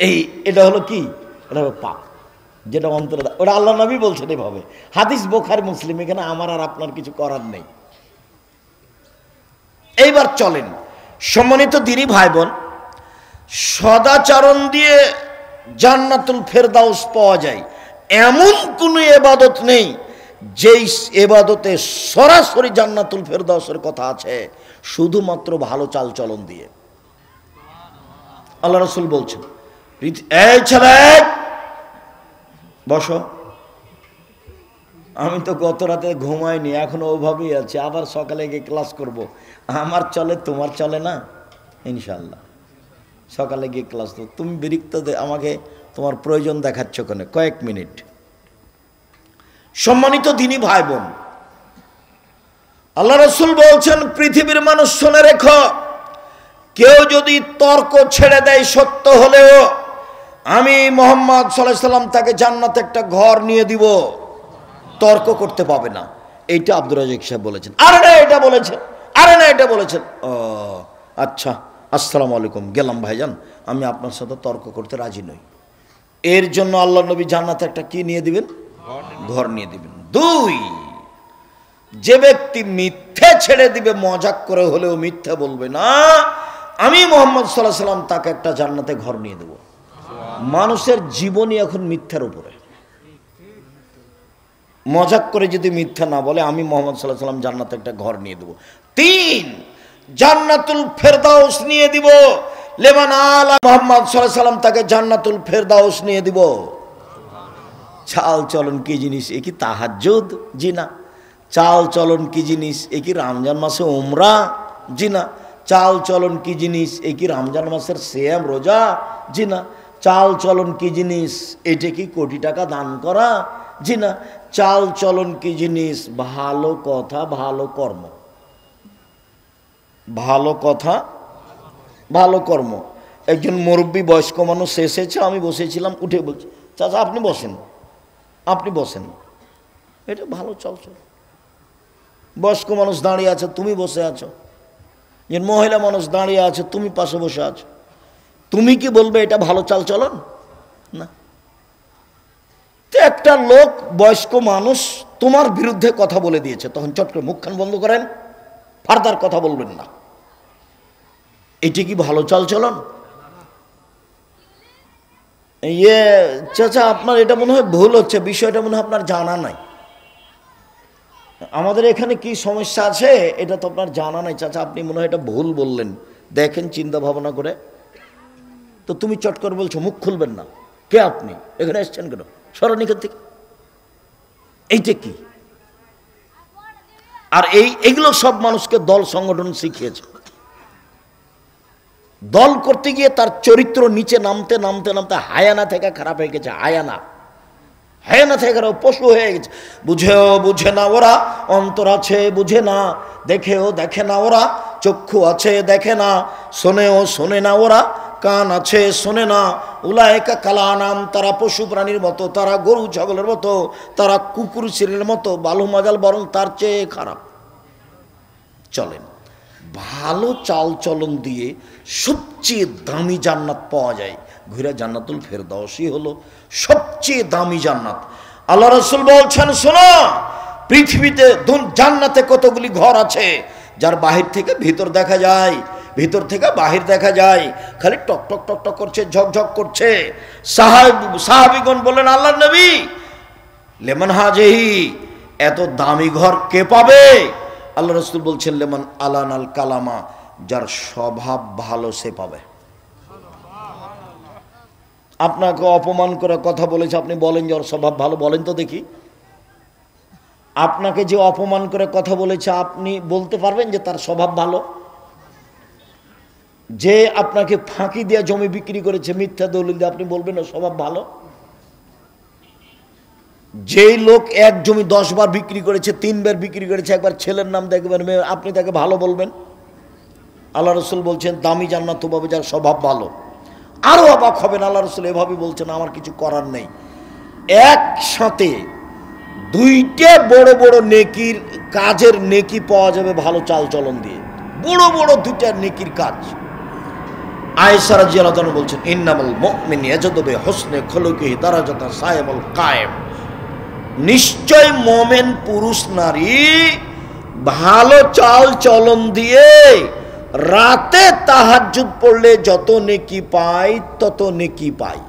এই এটা হলো কি? এটা হলো পাপ, যেটা অন্তরে। ওটা আল্লাহ নবী বলছেন এভাবে, হাদিস বুখারী মুসলিম, এখানে আমার আর আপনার কিছু করার নেই। এইবার চলেন সম্মানিত দিনী ভাই বোন, সদাচরণ দিয়ে জান্নাতুল ফেরদাউস পাওয়া যায় এমন কোনো ইবাদত নেই যেই ইবাদতে সরাসরি জান্নাতুল ফেরদাউসের কথা আছে, শুধুমাত্র ভালো চাল চলন দিয়ে। আল্লাহ রাসূল বলছেন, এই ছেলে বসো, আমি তো গত রাতে ঘুমাইনি, এখনো ওভাবেই আছি, আবার সকালে গিয়ে ক্লাস করব। আমার চলে, তোমার চলে না? ইনশাল্লাহ সকালে গিয়ে ক্লাস করব। তুমি বিরক্ত আমাকে তোমার প্রয়োজন দেখাচ্ছ কেন? কয়েক মিনিট। সম্মানিত দিনী ভাই বোন, আল্লাহ রাসূল বলছেন, পৃথিবীর মানুষ শুনে রেখো, কেউ যদি তর্ক ছেড়ে দেয় সত্য হলেও, আমি মুহাম্মদ সাল্লাল্লাহু আলাইহি সাল্লাম তাকে জান্নাতে একটা ঘর নিয়ে দিব, তর্ক করতে পাবে না। এইটা আব্দুর রাজ্জাক সাহেব বলেছেন। আরে না এটা বলেছেন, আরে না এটা বলেছেন। ও আচ্ছা, আসসালামু আলাইকুম, গেলাম ভাইজান, আমি আপনার সাথে তর্ক করতে রাজি নই। এর জন্য আল্লাহ নবী জান্নাতে একটা কি নিয়ে দিবেন? ঘর নিয়ে দিবেন। 2, যে ব্যক্তি মিথ্যে ছেড়ে দিবে, মজাক করে হলেও মিথ্যা বলবে না, আমি মুহাম্মদ সাল্লাল্লাহু আলাইহি সাল্লাম তাকে একটা জান্নাতে ঘর নিয়ে দেব। মানুষের জীবনই এখন মিথ্যার উপরে। মজাক করে যদি মিথ্যা না বলে, আমি মুহাম্মদ সাল্লাল্লাহু আলাইহি সাল্লাম জান্নাতে একটা ঘর নিয়ে দেব। 3, জান্নাতুল ফেরদাউস নিয়ে দিব। লেমান আলা মুহাম্মদ সাল্লাল্লাহু আলাইহি সাল্লাম তাকে জান্নাতুল ফেরদাউস নিয়ে দিব। চাল চলন কি জিনিস? এ কি তাহাজ্জুদ? জি না। চাল চলন কি জিনিস? এ কি রমজান মাসে উমরা? জি না। চাল চলন কি জিনিস? এ কি রমজান মাসের সিয়াম রোজা? জি না। চাল চলন কি জিনিস? এটা কি কোটি টাকা দান করা? জি না। চাল চলন কি জিনিস? ভালো কথা, ভালো কর্ম। ভালো কথা, ভালো কর্ম। একজন মুরব্বী বয়স্ক মানুষ এসেছে, আমি বসেছিলাম, উঠে বলছি, চাচা আপনি বসেন, আপনি বসেন, এটা ভালো চাল চল। বয়স্ক মানুষ দাঁড়িয়ে আছে, তুমি বসে আছো। যে মহিলা মানুষ দাঁড়িয়ে আছে, তুমি পাশে বসে আছো, তুমি কি বলবে এটা ভালো চাল চলন? না। তো একটা লোক বয়স্ক মানুষ তোমার বিরুদ্ধে কথা বলে দিয়েছে, তখন চট করে মুখখান বন্ধ করেন, ফার্দার কথা বলবেন না। এটি কি ভালো চাল চলন? চাচা আপনার এটা মনে হয় ভুল হচ্ছে, বিষয়টা মনে হয় আপনার জানা নাই। আমাদের এখানে কি সমস্যা আছে এটা তো আপনার জানা নাই চাচা, আপনি মনে হয় এটা ভুল বললেন, দেখেন চিন্তা ভাবনা করে। তো তুমি চট করে বলছো মুখ খুলবেন না, কে আপনি, এখানে এসছেন কেন, সরেন এখান থেকে। এইটা কি? আর এইগুলো সব মানুষকে দল সংগঠন শিখিয়েছে। দল করতে গিয়ে তার চরিত্র নিচে নামতে নামতে নামতে হায়ানা থেকে খারাপ হয়ে গেছে। হায়ানা, হায়ানা থেকে খারাপ, পশু হয়ে গেছে। বুঝেও বুঝে না ওরা, অন্তর আছে বুঝে না, দেখেও দেখে না ওরা, চক্ষু আছে দেখে না, শোনেও শোনে না ওরা, কান আছে শোনে না। উলায়েকা কালানাম, তারা পশু প্রাণীর মতো, তারা গরু ছাগলের মতো, তারা কুকুর শিরের মতো, বালু মাজাল বরং তার চেয়ে খারাপ। চলেন, ভালো চাল চলন দিয়ে সবচেয়ে দামি জান্নাত পাওয়া যায়। ঘুরে জান্নাতুল ফেরদাউসই হলো সবচেয়ে দামি জান্নাত। আল্লাহ রাসূল বলছেন, শোনো, পৃথিবীতে জান্নাতে কতগুলি ঘর আছে, যার বাহির থেকে ভিতর দেখা যায়, ভিতর থেকে বাহির দেখা যায়, খালি টক টক টক টক করছে, ঝকঝক করছে। সাহাবীগণ বললেন, আল্লাহর নবী, লেমন হাজেহি, এত দামি ঘর কে পাবে? আল্লাহ রাসূল বলছেন, লেমন আলানাল কালামা, যার স্বভাব ভালো সে পাবে। আপনাকে অপমান করে কথা বলেছে, আপনি বলেন যে ওর স্বভাব ভালো, বলেন তো দেখি। আপনাকে যে অপমান করে কথা বলেছে, আপনি বলতে পারবেন যে তার স্বভাব ভালো? যে আপনাকে ফাঁকি দিয়ে জমি বিক্রি করেছে মিথ্যা দলিল দিয়ে, আপনি বলবেন ওর স্বভাব ভালো? যেই লোক এক জমি 10 বার বিক্রি করেছে, 3 বার বিক্রি করেছে, একবার ছেলের নাম দেখবেন, আপনি তাকে ভালো বলবেন? আল্লাহ রাসূল বলছেন, দামি জান্নাত পাবে যার স্বভাব ভালো। আরো অবাক হবেন, আল্লাহ রাসূল এভাবে বলছেন, আমার কিছু করার নেই। একসাথে দুইটা বড় বড় নেকির কাজের নেকি পাওয়া যাবে ভালো চাল চলন দিয়ে, বড় বড় দুইটা নেকির কাজ। আয়েশা রাদিয়াল্লাহু আনহা বলছেন, ইন্নামাল মুমিনু ইয়াজদু বিহুসনি খুলুকিহি দারাজাতান সায়েমুল কায়েম, নিশ্চয় মুমিন পুরুষ নারী ভালো চাল চলন দিয়ে রাতে তাহাজ্জুদ পড়লে যত নেকি পায় তত নেকি পায়।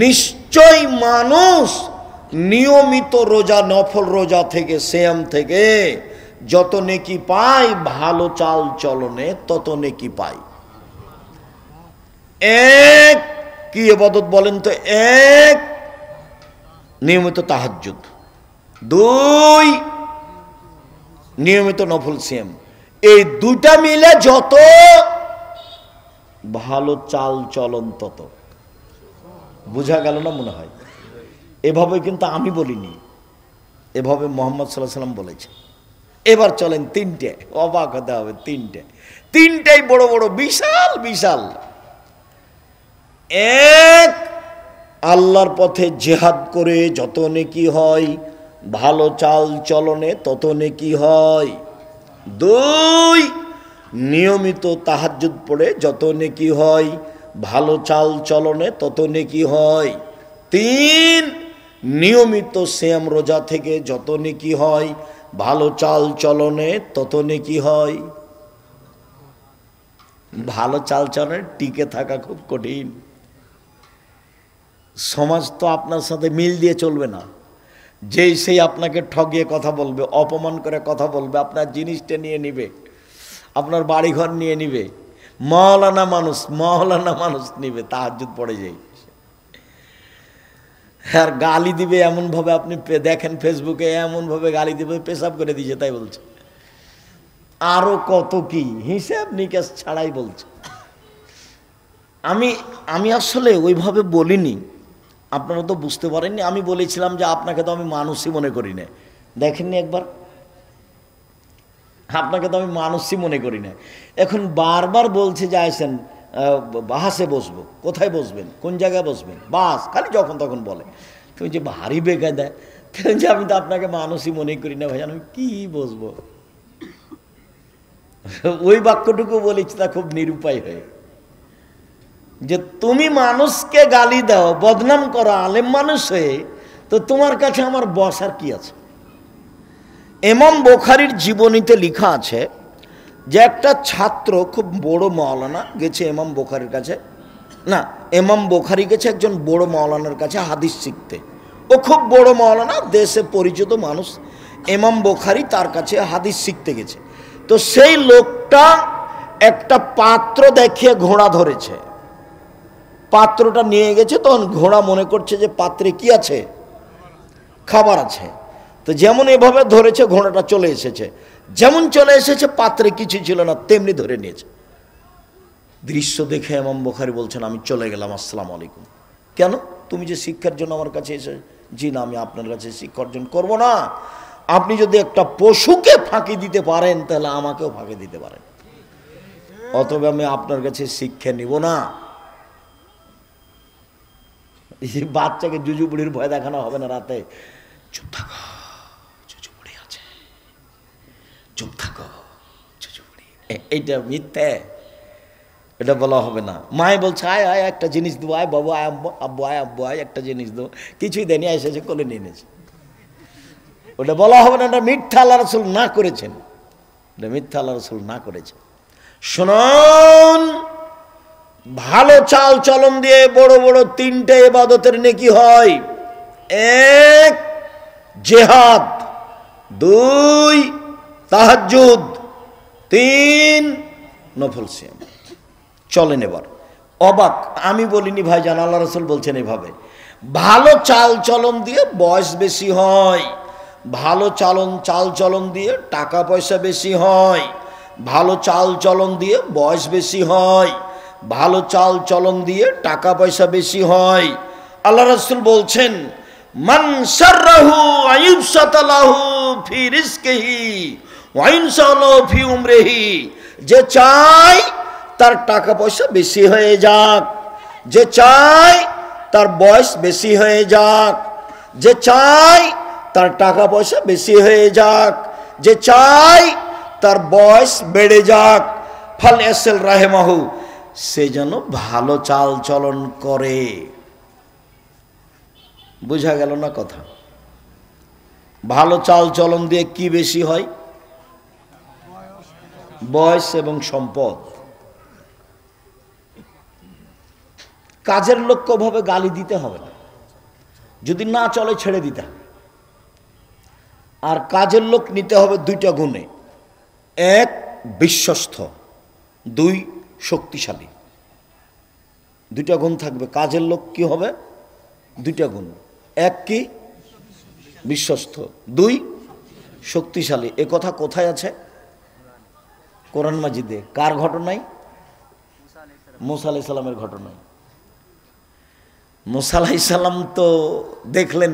নিশ্চয় মানুষ নিয়মিত রোজা, নফল রোজা থেকে, সিয়াম থেকে যত নেকি পায়, ভালো চাল চলনে তত নেকি পায়। এক কি ইবাদত বলেন তো? এক নিয়মিত তাহাজ্জুদ, 2 নিয়মিত নফল সিয়াম। এই দুটা মিলে যত ভালো চাল চলন তত। বুঝা গেল না মনে হয়? এভাবে কিন্তু আমি বলিনি, এভাবে মুহাম্মদ সাল্লাল্লাহু আলাইহি সাল্লাম বলেছে। এবার চলেন 3টে, অবাক হতে হবে। 3টাই বড় বড় বিশাল বিশাল। এক, আল্লাহর পথে জিহাদ করে যত নেকি হয়, ভালো চাল চলনে তত নেকি হয়। 2, নিয়মিত তাহাজ্জুদ পড়ে যত নেকি হয়, ভালো চাল চলনে তত নেকি হয়। 3, নিয়মিত সিয়াম রোজা থেকে যত নেকি হয়, ভালো চাল চলনে তত নেকি হয়। ভালো চাল চলনে টিকে থাকা খুব কঠিন। সমাজ তো আপনার সাথে মিল দিয়ে চলবে না। যেই সেই আপনাকে ঠগিয়ে কথা বলবে, অপমান করে কথা বলবে, আপনার জিনিসটা নিয়ে নিবে, আপনার বাড়িঘর নিয়ে নিবে, মৌলানা মানুষ নিবে, তাহাজ্জুদ পড়ে যায় আর গালি দিবে এমন ভাবে, আপনি দেখেন ফেসবুকে এমন ভাবে গালি দিবে, পেশাব করে দিয়েছে তাই বলছে, আরো কত কি হিসাব নিকাশ ছাড়াই বলছে। আমি আসলে ওইভাবে বলিনি, আপনারা তো বুঝতে পারেননি। আমি বলেছিলাম যে আপনাকে তো আমি মানুষই মনে করি না, দেখেননি একবার, আপনাকে তো আমি মানুষই মনে করি না। এখন বারবার বলছে যে আইসেন বাসে বসবো, কোথায় বসবেন, কোন জায়গায় বসবেন, বাস খালি যখন তখন বলে। তুমি যে ভারী বেকায় দেয়, যে আমি তো আপনাকে মানুষই মনে করি না ভাই, আমি কি বসবো। ওই বাক্যটুকু বলেছি তা খুব নিরুপায় হয়ে, যে তুমি মানুষকে গালি দাও, বদনাম করো আলেম মানুষ হয়ে, তো তোমার কাছে আমার বসার কি আছে। ইমাম বুখারীর জীবনীতে লেখা আছে যে একটা ছাত্র, খুব বড় মাওলানা, গেছে ইমাম বুখারীর কাছে, না ইমাম বুখারী গেছে একজন বড় মাওলানার কাছে হাদিস শিখতে। ও খুব বড় মাওলানা, দেশে পরিচিত মানুষ। ইমাম বুখারী তার কাছে হাদিস শিখতে গেছে। তো সেই লোকটা একটা পাত্র দেখিয়ে ঘোড়া ধরেছে, পাত্রটা নিয়ে গেছে। তখন ঘোড়া মনে করছে যে পাত্রে কি আছে, খাবার আছে। তো যেমন এভাবে ধরেছে, ঘোড়াটা চলে এসেছে, যেমন চলে এসেছে পাত্রে কিছু ছিল না, তেমনি ধরে নিয়েছে। দৃশ্য দেখে ইমাম বুখারী বলছেন, আমি চলে গেলাম, আসসালামু আলাইকুম। কেন, তুমি যে শিক্ষার জন্য আমার কাছে এসে? জি না, আমি আপনার কাছে শিক্ষা অর্জন করবো না। আপনি যদি একটা পশুকে ফাঁকি দিতে পারেন, তাহলে আমাকেও ফাঁকি দিতে পারেন, অতএব আমি আপনার কাছে শিক্ষা নিব না। বাচ্চাকে জুজু বুড়ির ভয় দেখানো হবে না রাতে, চুপ থাকো জুজু বুড়ি আছে, চুপ থাকো জুজু বুড়ি, এইটা মিথ্যে, এটা বলা হবে না। মায় বলছে আয় আয় একটা জিনিস দেবো, আয় বাবু, আয় আব্বু, আয় আব্বু, আয় একটা জিনিস দেবো, কিছুই দেয়নি, এসেছে কোলে নিয়ে নিয়েছে, ওটা বলা হবে না। এটা মিথ্যা আল্লাহ রাসূল না করেছেন, এটা মিথ্যা আল্লাহ রাসূল না করেছেন। শুনুন, ভালো চাল চলন দিয়ে বড় বড় তিনটে ইবাদতের নেকি হয়। এক, জিহাদ; দুই, তাহাজ্জুদ; তিন, নফল সিয়াম। চলেন এবার অবাক, আমি বলিনি ভাইজান, আল্লাহ রাসূল বলছেন এভাবে। ভালো চাল চলন দিয়ে বয়স বেশি হয়, ভালো চাল চলন দিয়ে টাকা পয়সা বেশি হয়, ভালো চাল চলন দিয়ে বয়স বেশি হয়, ভালো চাল চলন দিয়ে টাকা পয়সা বেশি হয়। আল্লাহ রাসূল বলছেন, মান সাররাহু আইয়ুবসাতালাহু ফি রিজকিহি ওয়া ইনসালাহু ফি উমরিহি, যে চায় তার টাকা পয়সা বেশি হয়ে যাক, যে চায় তার বয়স বেশি হয়ে যাক, যে চায় তার টাকা পয়সা বেশি হয়ে যাক, যে চায় তার বয়স বেড়ে যাক, ফাল ইয়াসিল রাহিমাহু, সে যেন ভালো চাল চলন করে। বোঝা গেল না কথা? ভালো চাল চলন দিয়ে কি বেশি হয়? বয়স এবং সম্পদ। কাজের লোককে ওভাবে গালি দিতে হবে না, যদি না চলে ছেড়ে দিতে হবে। আর কাজের লোক নিতে হবে দুইটা গুণে, এক বিশ্বস্ত, দুই শক্তিশালী। দুইটা গুণ থাকবে। কাজের লোক কি হবে? দুইটা গুণ, এক কি বিশ্বস্ত, দুই শক্তিশালী। এ কথা কোথায় আছে? কোরআন মাজিদে। কার ঘটনায়? মুসা আলাইহিস সালামের ঘটনায়। মুসা আলাইহিস সালাম তো দেখলেন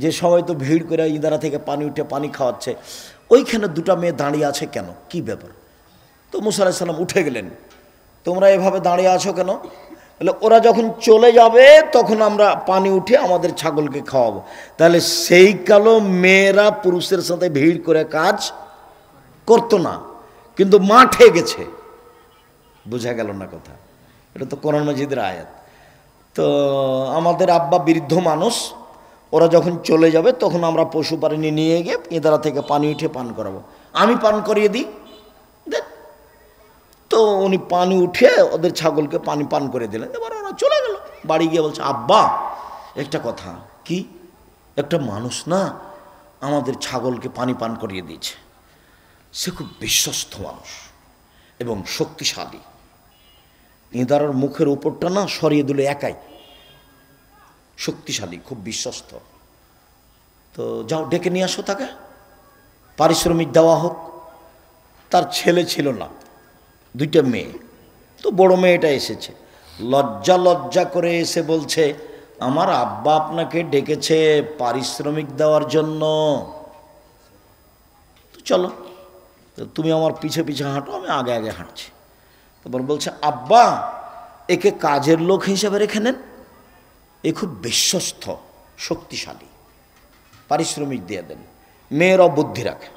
যে সবাই তো ভিড় করে ইদারা থেকে পানি উঠে পানি খাওয়াচ্ছে, ওইখানে দুটা মেয়ে দাঁড়িয়ে আছে কেন, কি ব্যাপার? তো মুসা আলাইহিস সালাম উঠে গেলেন, তোমরা এভাবে দাঁড়িয়ে আছো কেন? বলে ওরা যখন চলে যাবে তখন আমরা পানি উঠে আমাদের ছাগলকে খাওয়াবো। তাহলে সেই কালো মেয়েরা পুরুষের সাথে ভিড় করে কাজ করতো না, কিন্তু মাঠে গেছে। বোঝা গেল না কথা? এটা তো কোরআন মাজিদের আয়াত। তো আমাদের আব্বা বৃদ্ধ মানুষ, ওরা যখন চলে যাবে তখন আমরা পশু প্রাণী নিয়ে গিয়ে ইদারা থেকে পানি উঠে পান করাবো, আমি পান করিয়ে দিই। তো উনি পানি উঠে ওদের ছাগলকে পানি পান করে দিলেন। এবার ওরা চলে গেল। বাড়ি গিয়ে বলছে, আব্বা একটা কথা। কি? একটা মানুষ না আমাদের ছাগলকে পানি পান করিয়ে দিয়েছে, সে খুব বিশ্বস্ত মানুষ এবং শক্তিশালী, ইঁদারার মুখের উপরটা না সরিয়ে দিল একাই, শক্তিশালী, খুব বিশ্বস্ত। তো যাও ডেকে নিয়ে আসো তাকে, পারিশ্রমিক দেওয়া হোক। তার ছেলে ছিল না, দুইটা মেয়ে। তো বড় মেয়েটা এসেছে, লজ্জা লজ্জা করে এসে বলছে, আমার আব্বা আপনাকে ডেকেছে পারিশ্রমিক দেওয়ার জন্য। তো চলো, তো তুমি আমার পিছে পিছে হাঁটো, আমি আগে আগে হাঁটছি। তারপর বলছে, আব্বা একে কাজের লোক হিসেবে রেখে নেন, এ খুব বিশ্বস্ত, শক্তিশালী, পারিশ্রমিক দিয়ে দেন, মেয়েরাও বুদ্ধি রাখে।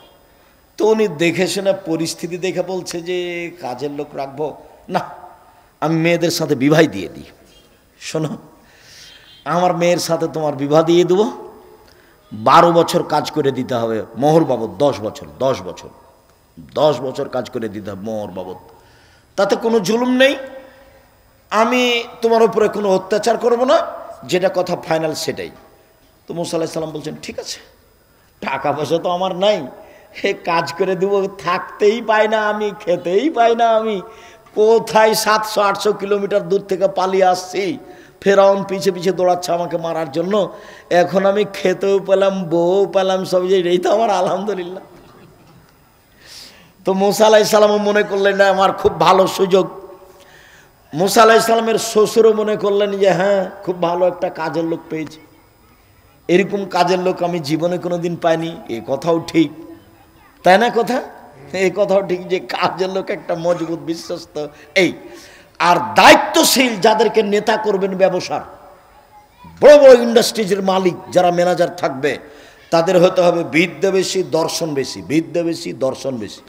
তো উনি দেখে শুনে পরিস্থিতি দেখে বলছে যে কাজের লোক রাখবো না, আমি মেয়েদের সাথে বিবাহ দিয়ে দিই। শোনো, আমার মেয়ের সাথে তোমার বিবাহ দিয়ে দেবো, 12 বছর কাজ করে দিতে হবে মোহর বাবদ, 10 বছর 10 বছর 10 বছর কাজ করে দিতে হবে মোহর বাবদ। তাতে কোনো জুলুম নেই, আমি তোমার উপরে কোনো অত্যাচার করব না, যেটা কথা ফাইনাল সেটাই। তো মুসা আলাইহিস সালাম বলছেন, ঠিক আছে, টাকা পয়সা তো আমার নাই, হে কাজ করে দেবো, থাকতেই পাই না আমি, খেতেই পাই না আমি, কোথায় 700-800 কিলোমিটার দূর থেকে পালিয়ে আসছি, ফেরাউন পিছে পিছে দৌড়াচ্ছে আমাকে মারার জন্য, এখন আমি খেতেও পেলাম, বউ পেলাম, সব, এই তো আমার আলহামদুলিল্লাহ। তো মুসা আলাইহিস সালামও মনে করলেন না আমার খুব ভালো সুযোগ। মুসা আলাইহিস সালামের শ্বশুরও মনে করলেন যে হ্যাঁ, খুব ভালো একটা কাজের লোক পেয়েছি, এরকম কাজের লোক আমি জীবনে কোনোদিন পাইনি। এ কথাও ঠিক, তাই না? কথা এই কথাও ঠিক যে কাজের লোক একটা মজবুত, বিশ্বস্ত। এই আর দায়িত্বশীল যাদেরকে নেতা করবেন, ব্যবসার বড় বড় ইন্ডাস্ট্রিজের মালিক যারা ম্যানেজার থাকবে, তাদের হতে হবে বিদ্যা বেশি, দর্শন বেশি, বিদ্যা বেশি, দর্শন বেশি।